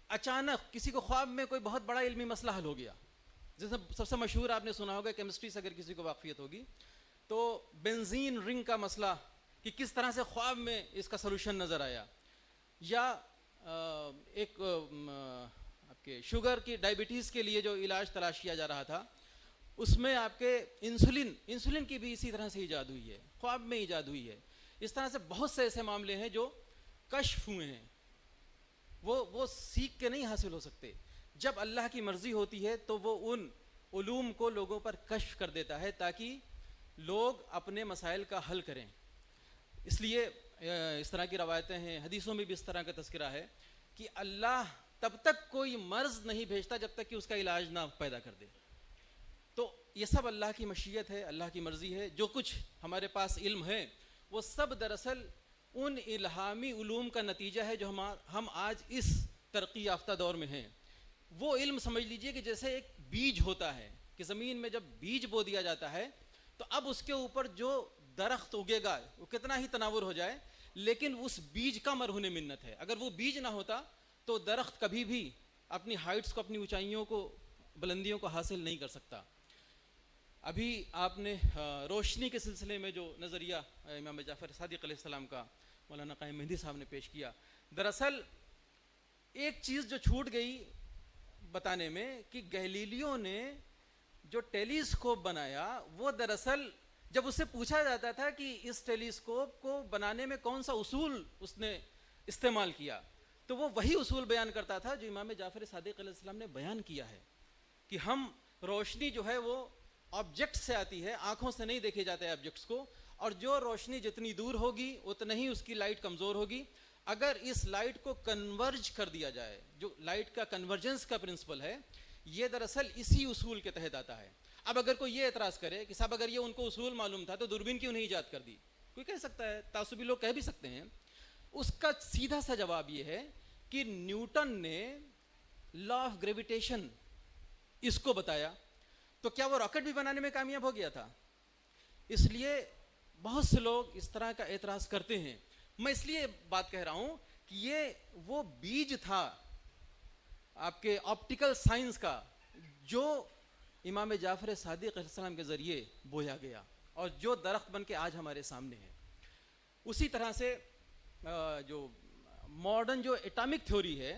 اچانک کسی کو خواب میں کوئی بہت بڑا علمی مسئلہ حل ہو گیا. جیسے سب سے مشہور آپ نے سنا ہوگا کیمسٹری سے اگر کسی کو واقفیت ہوگی تو بنزین رنگ کا مسئلہ کہ کس طرح سے خواب میں اس کا سلوشن نظر آیا. یا ایک آپ کے شوگر کی ڈائبٹیز کے لیے جو علاج تلاش کیا جا رہا تھا اس میں آپ کے انسولین کی بھی اسی طرح سے ایجاد ہوئی ہے، خواب میں ایجاد ہوئی ہے. اس طرح سے بہت سے ایسے معاملے ہیں جو کشف ہوئے ہیں، وہ سیکھ کے نہیں حاصل ہو سکتے. جب اللہ کی مرضی ہوتی ہے تو وہ ان علوم کو لوگوں پر کشف کر دیتا ہے تاکہ لوگ اپنے مسائل کا حل کریں. اس لیے اس طرح کی روایتیں ہیں، حدیثوں میں بھی اس طرح کا تذکرہ ہے کہ اللہ تب تک کوئی مرض نہیں بھیجتا جب تک کہ اس کا علاج نہ پیدا کر دے. تو یہ سب اللہ کی مشیت ہے، اللہ کی مرضی ہے. جو کچھ ہمارے پاس علم ہے وہ سب دراصل ان الہامی علوم کا نتیجہ ہے جو ہم آج اس ترقی یافتہ دور میں ہیں. وہ علم سمجھ لیجئے کہ جیسے ایک بیج ہوتا ہے کہ زمین میں جب بیج بو دیا جاتا ہے تو اب اس کے اوپر جو درخت اگے گا وہ کتنا ہی تناور ہو جائے لیکن اس بیج کا مرہون منت ہے. اگر وہ بیج نہ ہوتا تو درخت کبھی بھی اپنی ہائٹس کو، اپنی اونچائیوں کو، بلندیوں کو حاصل نہیں کر سکتا. ابھی آپ نے روشنی کے سلسلے میں جو نظریہ امام جعفر صادق علیہ السلام کا مولانا قائم مہدی صاحب نے پیش کیا، دراصل ایک چیز جو چھوٹ گئی بتانے میں کہ گیلیلیو نے جو ٹیلیسکوپ بنایا وہ دراصل جب اس سے پوچھا جاتا تھا کہ اس ٹیلیسکوپ کو بنانے میں کون سا اصول اس نے استعمال کیا تو وہ وہی اصول بیان کرتا تھا جو امام جعفر صادق علیہ السلام نے بیان کیا ہے کہ ہم روشنی جو ہے وہ آبجیکٹ سے آتی ہے، آنکھوں سے نہیں دیکھے جاتے آبجیکٹس کو، اور جو روشنی جتنی دور ہوگی اتنا ہی اس کی لائٹ کمزور ہوگی. اگر اس لائٹ کو کنورج کر دیا جائے، جو لائٹ کا کنورجنس کا پرنسپل ہے یہ دراصل اسی اصول کے تحت آتا ہے. اب اگر کوئی یہ اعتراض کرے کہ صاحب اگر یہ ان کو اصول معلوم تھا تو دوربین کیوں نہیں ایجاد کر دی، کوئی کہہ سکتا ہے، تعصبی لوگ کہہ بھی سکتے ہیں. اس کا سیدھا سا جواب یہ ہے کہ نیوٹن نے لا آف گریویٹیشن اس کو بتایا تو کیا وہ راکٹ بھی بنانے میں کامیاب ہو گیا تھا؟ اس لیے بہت سے لوگ اس طرح کا اعتراض کرتے ہیں. میں اس لیے بات کہہ رہا ہوں کہ یہ وہ بیج تھا آپ کے آپٹیکل سائنس کا جو امام جعفر صادق علیہ السلام کے ذریعے بویا گیا اور جو درخت بن کے آج ہمارے سامنے ہے. اسی طرح سے جو ماڈرن جو ایٹامک تھیوری ہے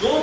2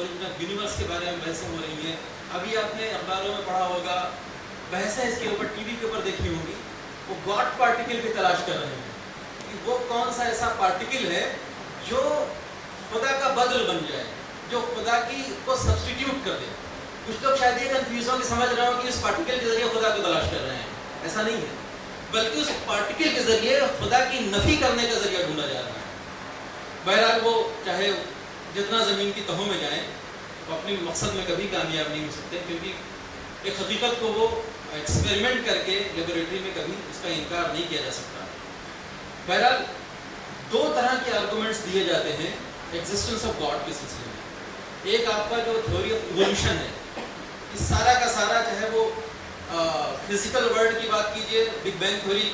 origin of universe کے بارے میں بحثیں ہو رہی ہیں. ابھی آپ نے اخباروں میں پڑھا ہوگا, بحثیں اس کے اوپر ٹی وی کے اوپر دیکھی ہوں گی. وہ گاڈ پارٹیکل کی تلاش کر رہے ہیں کہ وہ کون سا ایسا پارٹیکل ہے جو خدا کا بدل بن جائے, جو خدا کی کو سبسٹیٹیوٹ کر دے. کچھ لوگ شاید یہ کنفیوز ہو کہ سمجھ رہے ہو کہ اس پارٹیکل کے ذریعے خدا کو تلاش کر رہے ہیں. ایسا نہیں ہے, بلکہ اس پارٹیکل کے ذریعے خدا کی نفی کرنے کا ذریعہ ڈھونڈا جا رہا ہے. بہرحال وہ چاہے جتنا زمین کی تہوں میں جائیں وہ اپنے مقصد میں کبھی کامیاب نہیں ہو سکتے, کیونکہ ایک حقیقت کو وہ ایکسپیریمنٹ کر کے لیبوریٹری میں کبھی اس کا انکار نہیں کیا جا سکتا. بہرحال دو طرح کے آرگومنٹس دیے جاتے ہیں ایگزسٹنس آف گاڈ کے سلسلے میں. ایک آپ کا جو تھیوری آف ایوولوشن ہے, اس سارا کا سارا چاہے وہ فزیکل ورلڈ کی بات کیجئے, بگ بینگ تھیوری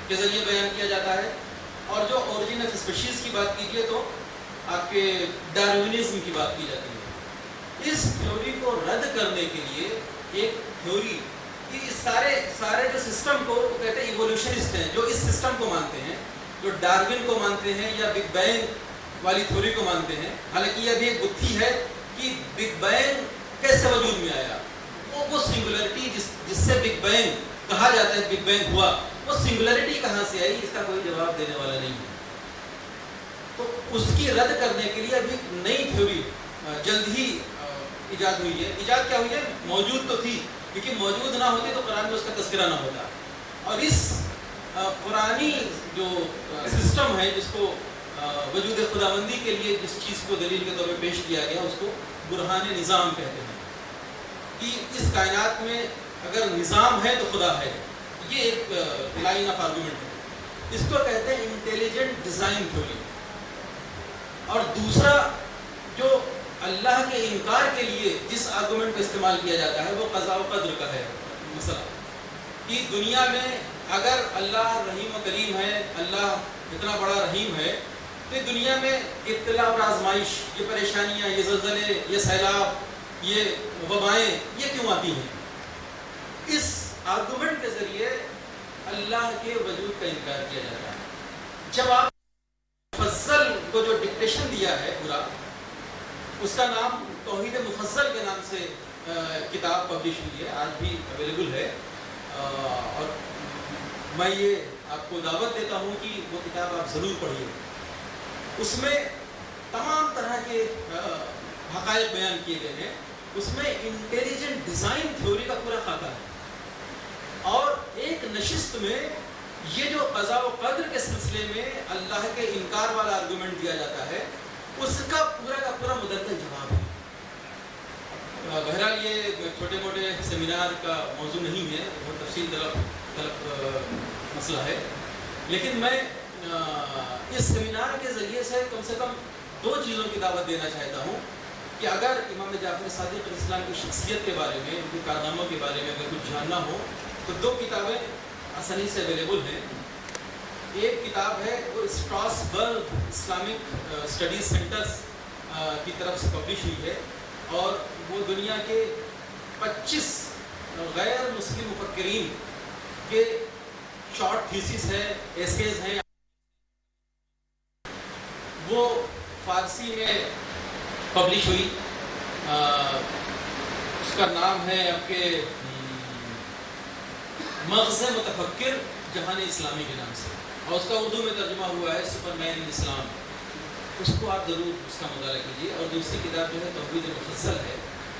کے ذریعے بیان کیا جاتا ہے, اور جو اوریجن آف اسپیشیز کی بات کیجئے تو آپ کے ڈاروینزم کی بات کی جاتی ہے. اس تھیوری کو رد کرنے کے لیے ایک تھیوری کہ اس سارے جو سسٹم کو وہ کہتے ہیں ایوولوشنسٹ ہیں, جو اس سسٹم کو مانتے ہیں, جو ڈاروین کو مانتے ہیں یا بگ بینگ والی تھیوری کو مانتے ہیں. حالانکہ یہ بھی ایک گتھی ہے کہ بگ بینگ کیسے وجود میں آیا, وہ سنگولرٹی جس سے بگ بینگ کہا جاتا ہے بگ بینگ ہوا, وہ سنگولرٹی کہاں سے آئی, اس کا کوئی جواب دینے والا نہیں ہے. تو اس کی رد کرنے کے لیے ابھی نئی تھیوری جلد ہی ایجاد ہوئی ہے. ایجاد کیا ہوئی ہے, موجود تو تھی, کیونکہ موجود نہ ہوتی تو قرآن میں اس کا تذکرہ نہ ہوتا. اور اس قرآنی جو سسٹم ہے جس کو وجود خداوندی کے لیے جس چیز کو دلیل کے طور پہ پیش کیا گیا, اس کو برہان نظام کہتے ہیں, کہ اس کائنات میں اگر نظام ہے تو خدا ہے. یہ ایک لائن آف آرگومنٹ ہے. اس کو کہتے ہیں انٹیلیجنٹ ڈیزائن تھیوری. اور دوسرا جو اللہ کے انکار کے لیے جس آرگومنٹ کا استعمال کیا جاتا ہے وہ قضاء و قدر کا ہے مسئلہ, کہ دنیا میں اگر اللہ رحیم و کریم ہے, اللہ اتنا بڑا رحیم ہے, تو دنیا میں ابتلا اور آزمائش, یہ پریشانیاں, یہ زلزلے, یہ سیلاب, یہ وبائیں, یہ کیوں آتی ہیں؟ اس آرگومنٹ کے ذریعے اللہ کے وجود کا انکار کیا جاتا ہے. جب آپ مفصل کو جو ڈکٹیشن دیا ہے پورا, اس کا نام توحید مفصل کے نام سے کتاب پبلش ہوئی ہے, آج بھی اویلیبل ہے, اور میں یہ آپ کو دعوت دیتا ہوں کہ وہ کتاب آپ ضرور پڑھیے. اس میں تمام طرح کے حقائق بیان کیے گئے ہیں. اس میں انٹیلیجنٹ ڈیزائن تھیوری کا پورا خاکہ ہے, اور ایک نشست میں یہ جو قضاء و قدر کے سلسلے میں اللہ کے انکار والا آرگومنٹ دیا جاتا ہے, اس کا پورا مدلل جواب ہے. بہرحال یہ چھوٹے موٹے سیمینار کا موضوع نہیں ہے, بہت تفصیل طلب مسئلہ ہے, لیکن میں اس سیمینار کے ذریعے سے کم دو چیزوں کی دعوت دینا چاہتا ہوں. کہ اگر امام جعفر صادق علیہ السلام کی شخصیت کے بارے میں, ان کے کارناموں کے بارے میں اگر کچھ جاننا ہو تو دو کتابیں آسانی سے اویلیبل ہیں. ایک کتاب ہے وہ اسٹراسبرگ اسلامک اسٹڈیز سینٹرز کی طرف سے پبلش ہوئی ہے, اور وہ دنیا کے 25 غیر مسلم مفکرین کے شارٹ تھیسس ہے, ایسیز ہیں. وہ فارسی میں پبلش ہوئی. اس کا نام ہے آپ کے مغز متفکر جہان اسلامی کے نام سے, اور اس کا اردو میں ترجمہ ہوا ہے سپر مین ان اسلام. اس کو آپ ضرور اس کا مطالعہ کیجیے. اور دوسری کتاب جو ہے توحید مفصل ہے,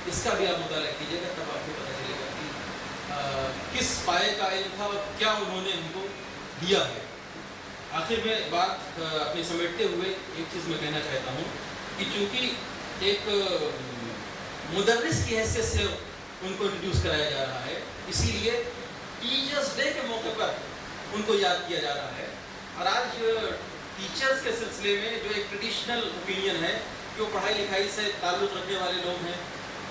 اس کا بھی آپ مطالعہ کیجیے گا, تب آپ کو پتہ چلے گا کہ کس پائے کا علم تھا اور کیا انہوں نے ہم کو دیا ہے. آخر میں بات اپنی سمیٹتے ہوئے ایک چیز میں کہنا چاہتا ہوں کہ چونکہ ایک مدرس کی حیثیت سے ان کو انٹروڈیوس کرایا جا رہا ہے, اسی لیے ٹیچرز ڈے کے موقع پر ان کو یاد کیا جا رہا ہے. اور آج ٹیچرز کے سلسلے میں جو ایک ٹریڈیشنل اوپینین ہے کہ وہ پڑھائی لکھائی سے تعلق رکھنے والے لوگ ہیں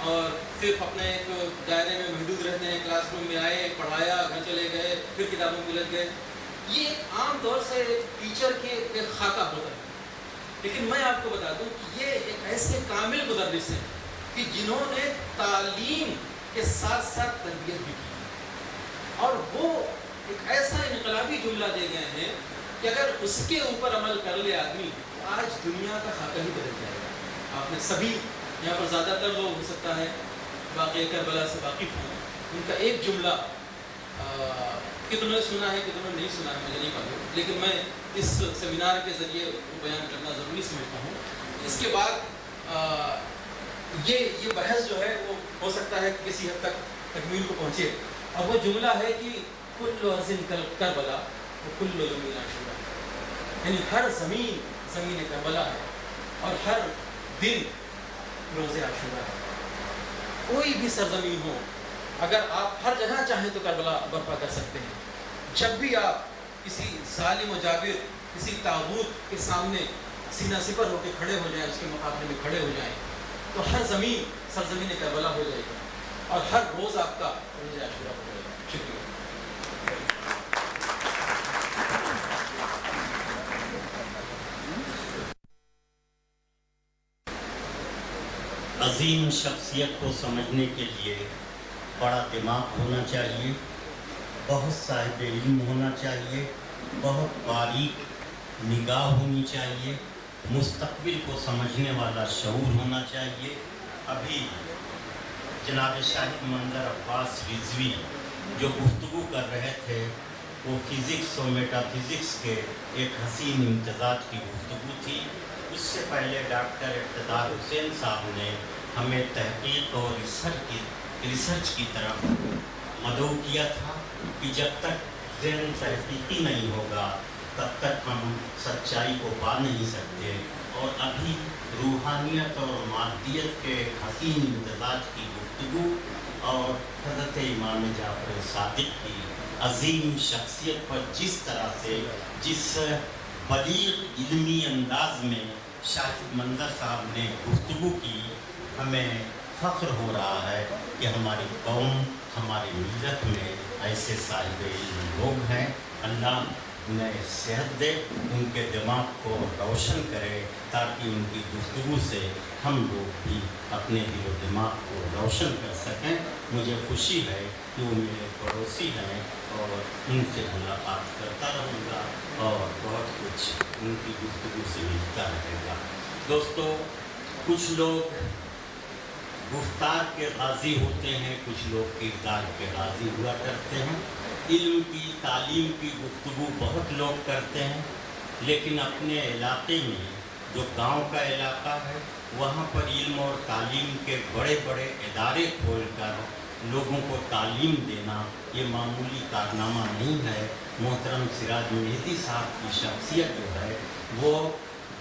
اور صرف اپنے ایک دائرے میں محدود رہتے ہیں, کلاس روم میں آئے, پڑھایا, گھر چلے گئے, پھر کتابوں میں لگ گئے, یہ ایک عام طور سے ٹیچر کے ایک خاکہ ہوتا ہے. لیکن میں آپ کو بتا دوں کہ یہ ایک ایسے کامل مدرس ہیں کہ جنہوں نے تعلیم کے ساتھ ساتھ تربیت بھی کی, اور وہ ایک ایسا انقلابی جملہ دے گئے ہیں کہ اگر اس کے اوپر عمل کر لے آدمی تو آج دنیا کا خاکہ ہی بدل جائے گا. آپ نے سبھی یہاں پر زیادہ تر لوگ ہو سکتا ہے واقعہ کربلا سے واقف ہوں. ان کا ایک جملہ کتنوں نے سنا ہے کتنوں نے نہیں سنا ہے مجھے نہیں معلوم، لیکن میں اس سیمینار کے ذریعے بیان کرنا ضروری سمجھتا ہوں. اس کے بعد یہ بحث جو ہے وہ ہو سکتا ہے کہ کسی حد تک تکمیل کو پہنچے. اور وہ جملہ ہے کہ کل حسن کربلا وہ کل یوم عاشورا، یعنی ہر زمین کربلا ہے اور ہر دن روز عاشورا ہے. کوئی بھی سرزمین ہو، اگر آپ ہر جگہ چاہیں تو کربلا برپا کر سکتے ہیں. جب بھی آپ کسی ظالم و جابر، کسی طاغوت کے سامنے سینہ سپر ہو کے کھڑے ہو جائیں، اس کے مقابلے میں کھڑے ہو جائیں، تو ہر زمین سرزمین کربلا ہو جائے گی اور ہر روز آپ کا روز عاشورا ہو جائے گا. شکریہ. عظیم شخصیت کو سمجھنے کے لیے بڑا دماغ ہونا چاہیے، بہت صاحب علم ہونا چاہیے، بہت باریک نگاہ ہونی چاہیے، مستقبل کو سمجھنے والا شعور ہونا چاہیے. ابھی جناب شاہد منظر عباس رضوی جو گفتگو کر رہے تھے وہ فزکس اور میٹا فزکس کے ایک حسین امتزاج کی گفتگو تھی. اس سے پہلے ڈاکٹر اقتدار حسین صاحب نے ہمیں تحقیق اور ریسرچ کی طرف مدعو کیا تھا کہ جب تک ذہن تحقیقی نہیں ہوگا تب تک ہم سچائی کو پا نہیں سکتے. اور ابھی روحانیت اور مادیت کے حسین امتزاج کی گفتگو اور حضرت امام جعفر صادق کی عظیم شخصیت پر جس طرح سے جس بلیغ علمی انداز میں شاہد منظر صاحب نے گفتگو کی، ہمیں فخر ہو رہا ہے کہ ہماری قوم، ہماری ملت میں ایسے صاحب علم لوگ ہیں. اللہ انہیں صحت دے، ان کے دماغ کو روشن کرے تاکہ ان کی گفتگو سے ہم لوگ بھی اپنے دل و دماغ کو روشن کر سکیں. مجھے خوشی ہے کہ وہ میرے پڑوسی ہیں اور ان سے ملاقات کرتا رہوں گا اور بہت کچھ ان کی گفتگو سے ملتا رہے گا. دوستو، کچھ لوگ گفتار کے غازی ہوتے ہیں، کچھ لوگ کردار کے غازی ہوا کرتے ہیں. علم کی، تعلیم کی گفتگو بہت لوگ کرتے ہیں، لیکن اپنے علاقے میں جو گاؤں کا علاقہ ہے وہاں پر علم اور تعلیم کے بڑے بڑے ادارے کھول کر لوگوں کو تعلیم دینا یہ معمولی کارنامہ نہیں ہے. محترم سراج مہدی صاحب کی شخصیت جو ہے وہ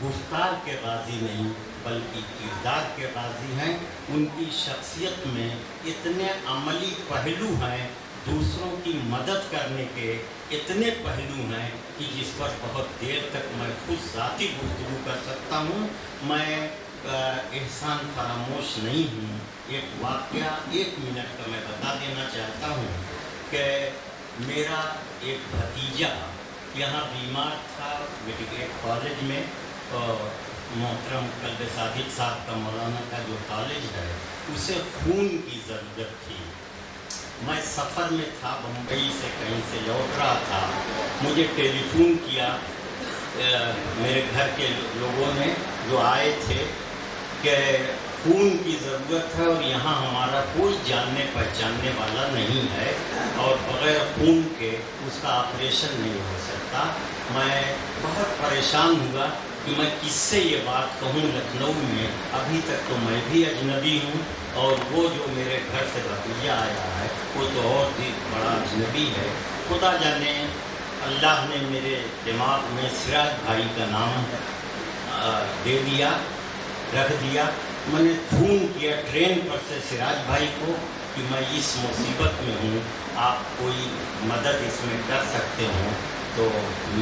گفتار کے غازی نہیں بلکہ کردار کے غازی ہیں. ان کی شخصیت میں اتنے عملی پہلو ہیں، دوسروں کی مدد کرنے کے اتنے پہلو ہیں کہ جس پر بہت دیر تک میں خود ذاتی گفتگو کر سکتا ہوں. میں احسان فراموش نہیں ہوں. ایک واقعہ 1 منٹ کا میں بتا دینا چاہتا ہوں کہ میرا ایک بھتیجا یہاں بیمار تھا میڈیکل کالج میں، اور محترم قلب صادق صاحب کا مولانا کا جو کالج ہے اسے خون کی ضرورت تھی. میں سفر میں تھا، بمبئی سے کہیں سے لوٹ رہا تھا. مجھے ٹیلی فون کیا میرے گھر کے لوگوں نے جو آئے تھے کہ خون کی ضرورت ہے اور یہاں ہمارا کوئی جاننے پہچاننے والا نہیں ہے اور بغیر خون کے اس کا آپریشن نہیں ہو سکتا. میں بہت پریشان ہوا کہ میں کس سے یہ بات کہوں. لکھنؤ میں ابھی تک تو میں بھی اجنبی ہوں اور وہ جو میرے گھر سے بھتیجا آیا ہے وہ تو اور بھی بڑا اجنبی ہے. خدا جانے اللہ نے میرے دماغ میں سراج بھائی کا نام دے دیا، رکھ دیا. میں نے فون کیا ٹرین پر سے سراج بھائی کو کہ میں اس مصیبت میں ہوں، آپ کوئی مدد اس میں کر سکتے ہوں تو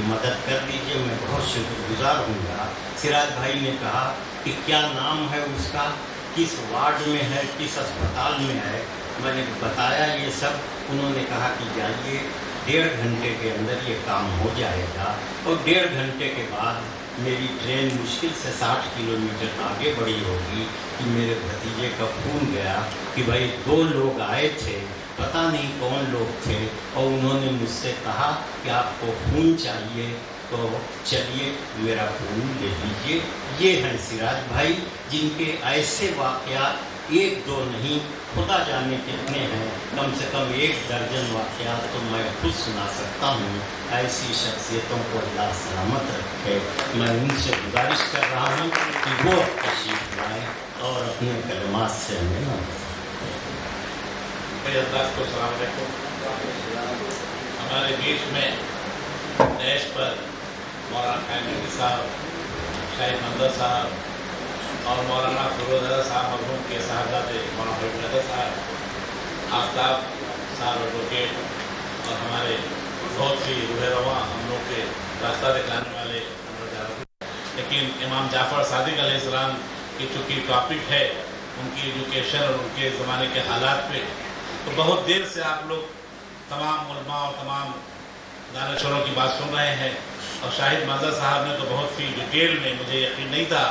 مدد کر دیجیے، میں بہت شکر گزار ہوں گا. سراج بھائی نے کہا کہ کیا نام ہے اس کا، کس وارڈ میں ہے، کس اسپتال میں ہے. میں نے بتایا یہ سب. انہوں نے کہا کہ جائیے 1.5 گھنٹے کے اندر یہ کام ہو جائے گا. اور 1.5 گھنٹے کے بعد میری ٹرین مشکل سے 60 کلومیٹر آگے بڑھی ہوگی کہ میرے بھتیجے کا فون گیا کہ بھائی 2 لوگ آئے تھے، پتہ نہیں کون لوگ تھے، اور انہوں نے مجھ سے کہا کہ آپ کو خون چاہیے تو چلیے میرا پھول لے لیجیے. یہ ہیں سراج بھائی جن کے ایسے واقعات ایک دو نہیں خدا جانے کتنے ہیں, کم سے کم 1 درجن واقعات تو میں خود سنا سکتا ہوں. ایسی شخصیتوں کو اللہ سلامت رکھے. میں ان سے گزارش کر رہا ہوں کہ وہ تشریف لائیں اور اپنے کلمات سے ہمیں نہ کو السلام علیکم. ہمارے بیچ میں دیش پر مولانا خیمری صاحب, شاہد منظر صاحب اور مولانا فیروز رضا صاحب مرحوم کے صاحبزادے مولانا فیروز رضا صاحب, آفتاب صاحب ایڈوکیٹ اور ہمارے بہت سی روح رواں ہم لوگ کے راستہ دکھانے والے. لیکن امام جعفر صادق علیہ السلام کی چونکہ ٹاپک ہے ان کی ایجوکیشن اور ان کے زمانے کے حالات پہ, تو بہت دیر سے آپ لوگ تمام علماء اور تمام دانشوروں کی بات سن رہے ہیں. اور شاہد منظر صاحب نے تو بہت سی ڈیٹیل میں, مجھے یقین نہیں تھا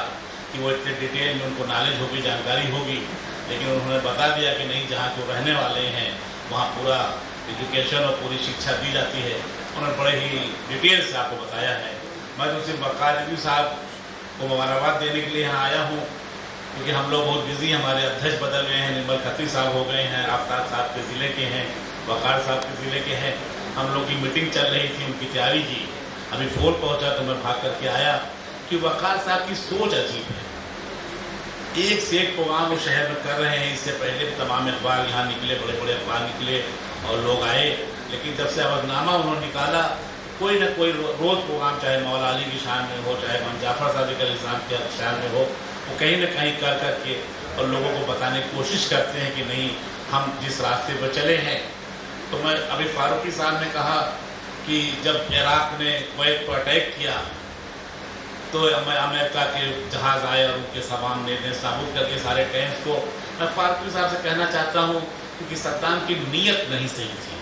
کہ وہ اتنے ڈیٹیل میں ان کو نالج ہوگی, جانکاری ہوگی, لیکن انہوں نے بتا دیا کہ نہیں, جہاں کو رہنے والے ہیں وہاں پورا ایجوکیشن اور پوری شکشا دی جاتی ہے. انہوں نے بڑے ہی ڈیٹیل سے آپ کو بتایا ہے. میں تو صرف وقار رضوی صاحب کو مبارکباد دینے کے لیے یہاں آیا ہوں کیونکہ ہم لوگ بہت بزی, ہمارے ادھیش بدل گئے ہیں, نرمل کھتری صاحب ہو گئے ہیں, آفتاب صاحب کے ضلع کے ہیں, وقار صاحب کے ضلع کے ہیں. ہم لوگ کی میٹنگ چل رہی تھی, ان کی تیاری کی, ابھی فون پہنچا تو میں بھاگ کر کے آیا کہ وقار صاحب کی سوچ عجیب ہے. ایک سے ایک پروگرام وہ شہر میں کر رہے ہیں. اس سے پہلے بھی تمام اخبار یہاں نکلے, بڑے بڑے اخبار نکلے اور لوگ آئے, لیکن جب سے عوض نامہ انہوں نے نکالا, کوئی نہ کوئی روز پروگرام, چاہے مولا علی کی شان میں ہو, چاہے امام جعفر صادق علیہ السلام کی شان میں ہو, وہ کہیں نہ کہیں کر کے اور لوگوں کو بتانے کی کوشش کرتے ہیں کہ نہیں, ہم جس راستے پر چلے ہیں. تو میں ابھی فاروقی صاحب نے کہا کہ جب عراق نے کویت پر اٹیک کیا تو امریکہ کے جہاز آئے اور ان کے سامان نے نابود کر کے سارے ٹینکس کو. میں فاروقی صاحب سے کہنا چاہتا ہوں کہ صدام کی نیت نہیں صحیح تھی.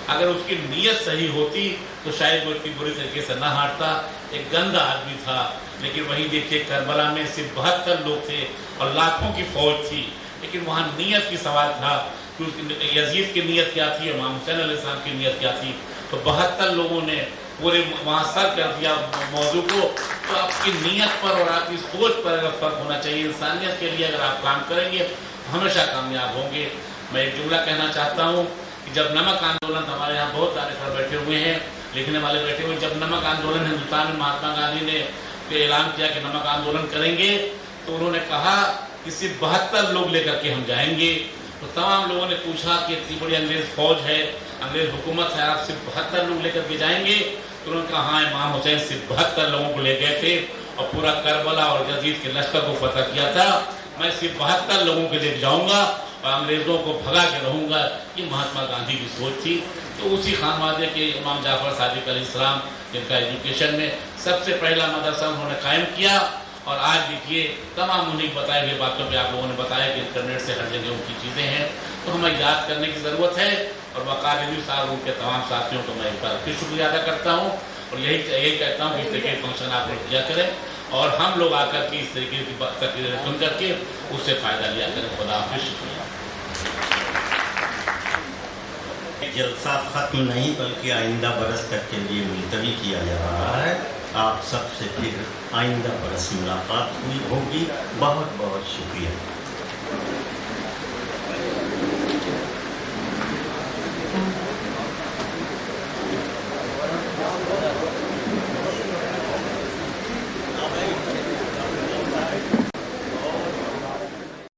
اگر اس کی نیت صحیح ہوتی تو شاید وہ اتنی بری طریقے سے نہ ہارتا. ایک گندا آدمی تھا, لیکن وہیں دیکھیے کربلا میں صرف 72 لوگ تھے اور لاکھوں کی فوج تھی, لیکن وہاں نیت کی سوال تھا. یزید کی نیت کیا تھی, امام حسین علیہ السلام کی نیت کیا تھی, تو 72 لوگوں نے پورے وہاں سر کر دیا موضوع کو. تو آپ کی نیت پر اور آپ کی سوچ پر اگر فرق ہونا چاہیے. انسانیت کے لیے اگر آپ کام کریں گے ہمیشہ کامیاب ہوں گے. میں ایک جملہ کہنا چاہتا ہوں کہ جب نمک آندولن, ہمارے یہاں بہت دانشور بیٹھے ہوئے ہیں, لکھنے والے بیٹھے ہوئے, جب نمک آندولن ہندوستان میں مہاتما گاندھی نے اعلان کیا کہ نمک آندولن کریں گے, تو انہوں نے کہا کہ صرف 72 لوگ لے کر کے ہم جائیں گے. تو تمام لوگوں نے پوچھا کہ اتنی بڑی انگریز فوج ہے, انگریز حکومت ہے, آپ صرف 72 لوگ لے کر کے جائیں گے؟ تو انہوں نے کہا ہاں, امام حسین صرف 72 لوگوں کو لے گئے تھے اور پورا کربلا اور یزید کے لشکر کو فتح کیا تھا. میں صرف 72 لوگوں کے لے جاؤں گا اور انگریزوں کو بھگا کے رہوں گا. یہ مہاتما گاندھی کی سوچ تھی. تو اسی خانوادے کے امام جعفر صادق علیہ السلام, جن کا ایجوکیشن میں سب سے پہلا مدرسہ انہوں نے قائم کیا. اور آج دیکھیے تمام انہیں بتائے ہوئے باتوں پہ آپ لوگوں نے بتایا کہ انٹرنیٹ سے ہر جگہ ان کی چیزیں ہیں, تو ہمیں یاد کرنے کی ضرورت ہے. اور وقار رضوی صاحب ان کے تمام ساتھیوں کو میں ایک بار پھر شکریہ ادا کرتا ہوں, اور یہی کہتا ہوں کہ اس طریقے کے فنکشن آپ لوگ کیا کریں اور ہم لوگ آ کر کے اس طریقے کی تقریریں سن کر کے اس سے فائدہ لیا کریں. خدا حافظ. شکریہ. جلسہ ختم نہیں بلکہ آئندہ برس تک کے لیے ملتوی کیا جا رہا ہے. آپ سب سے پھر آئندہ برس ملاقات ہوگی. بہت بہت شکریہ.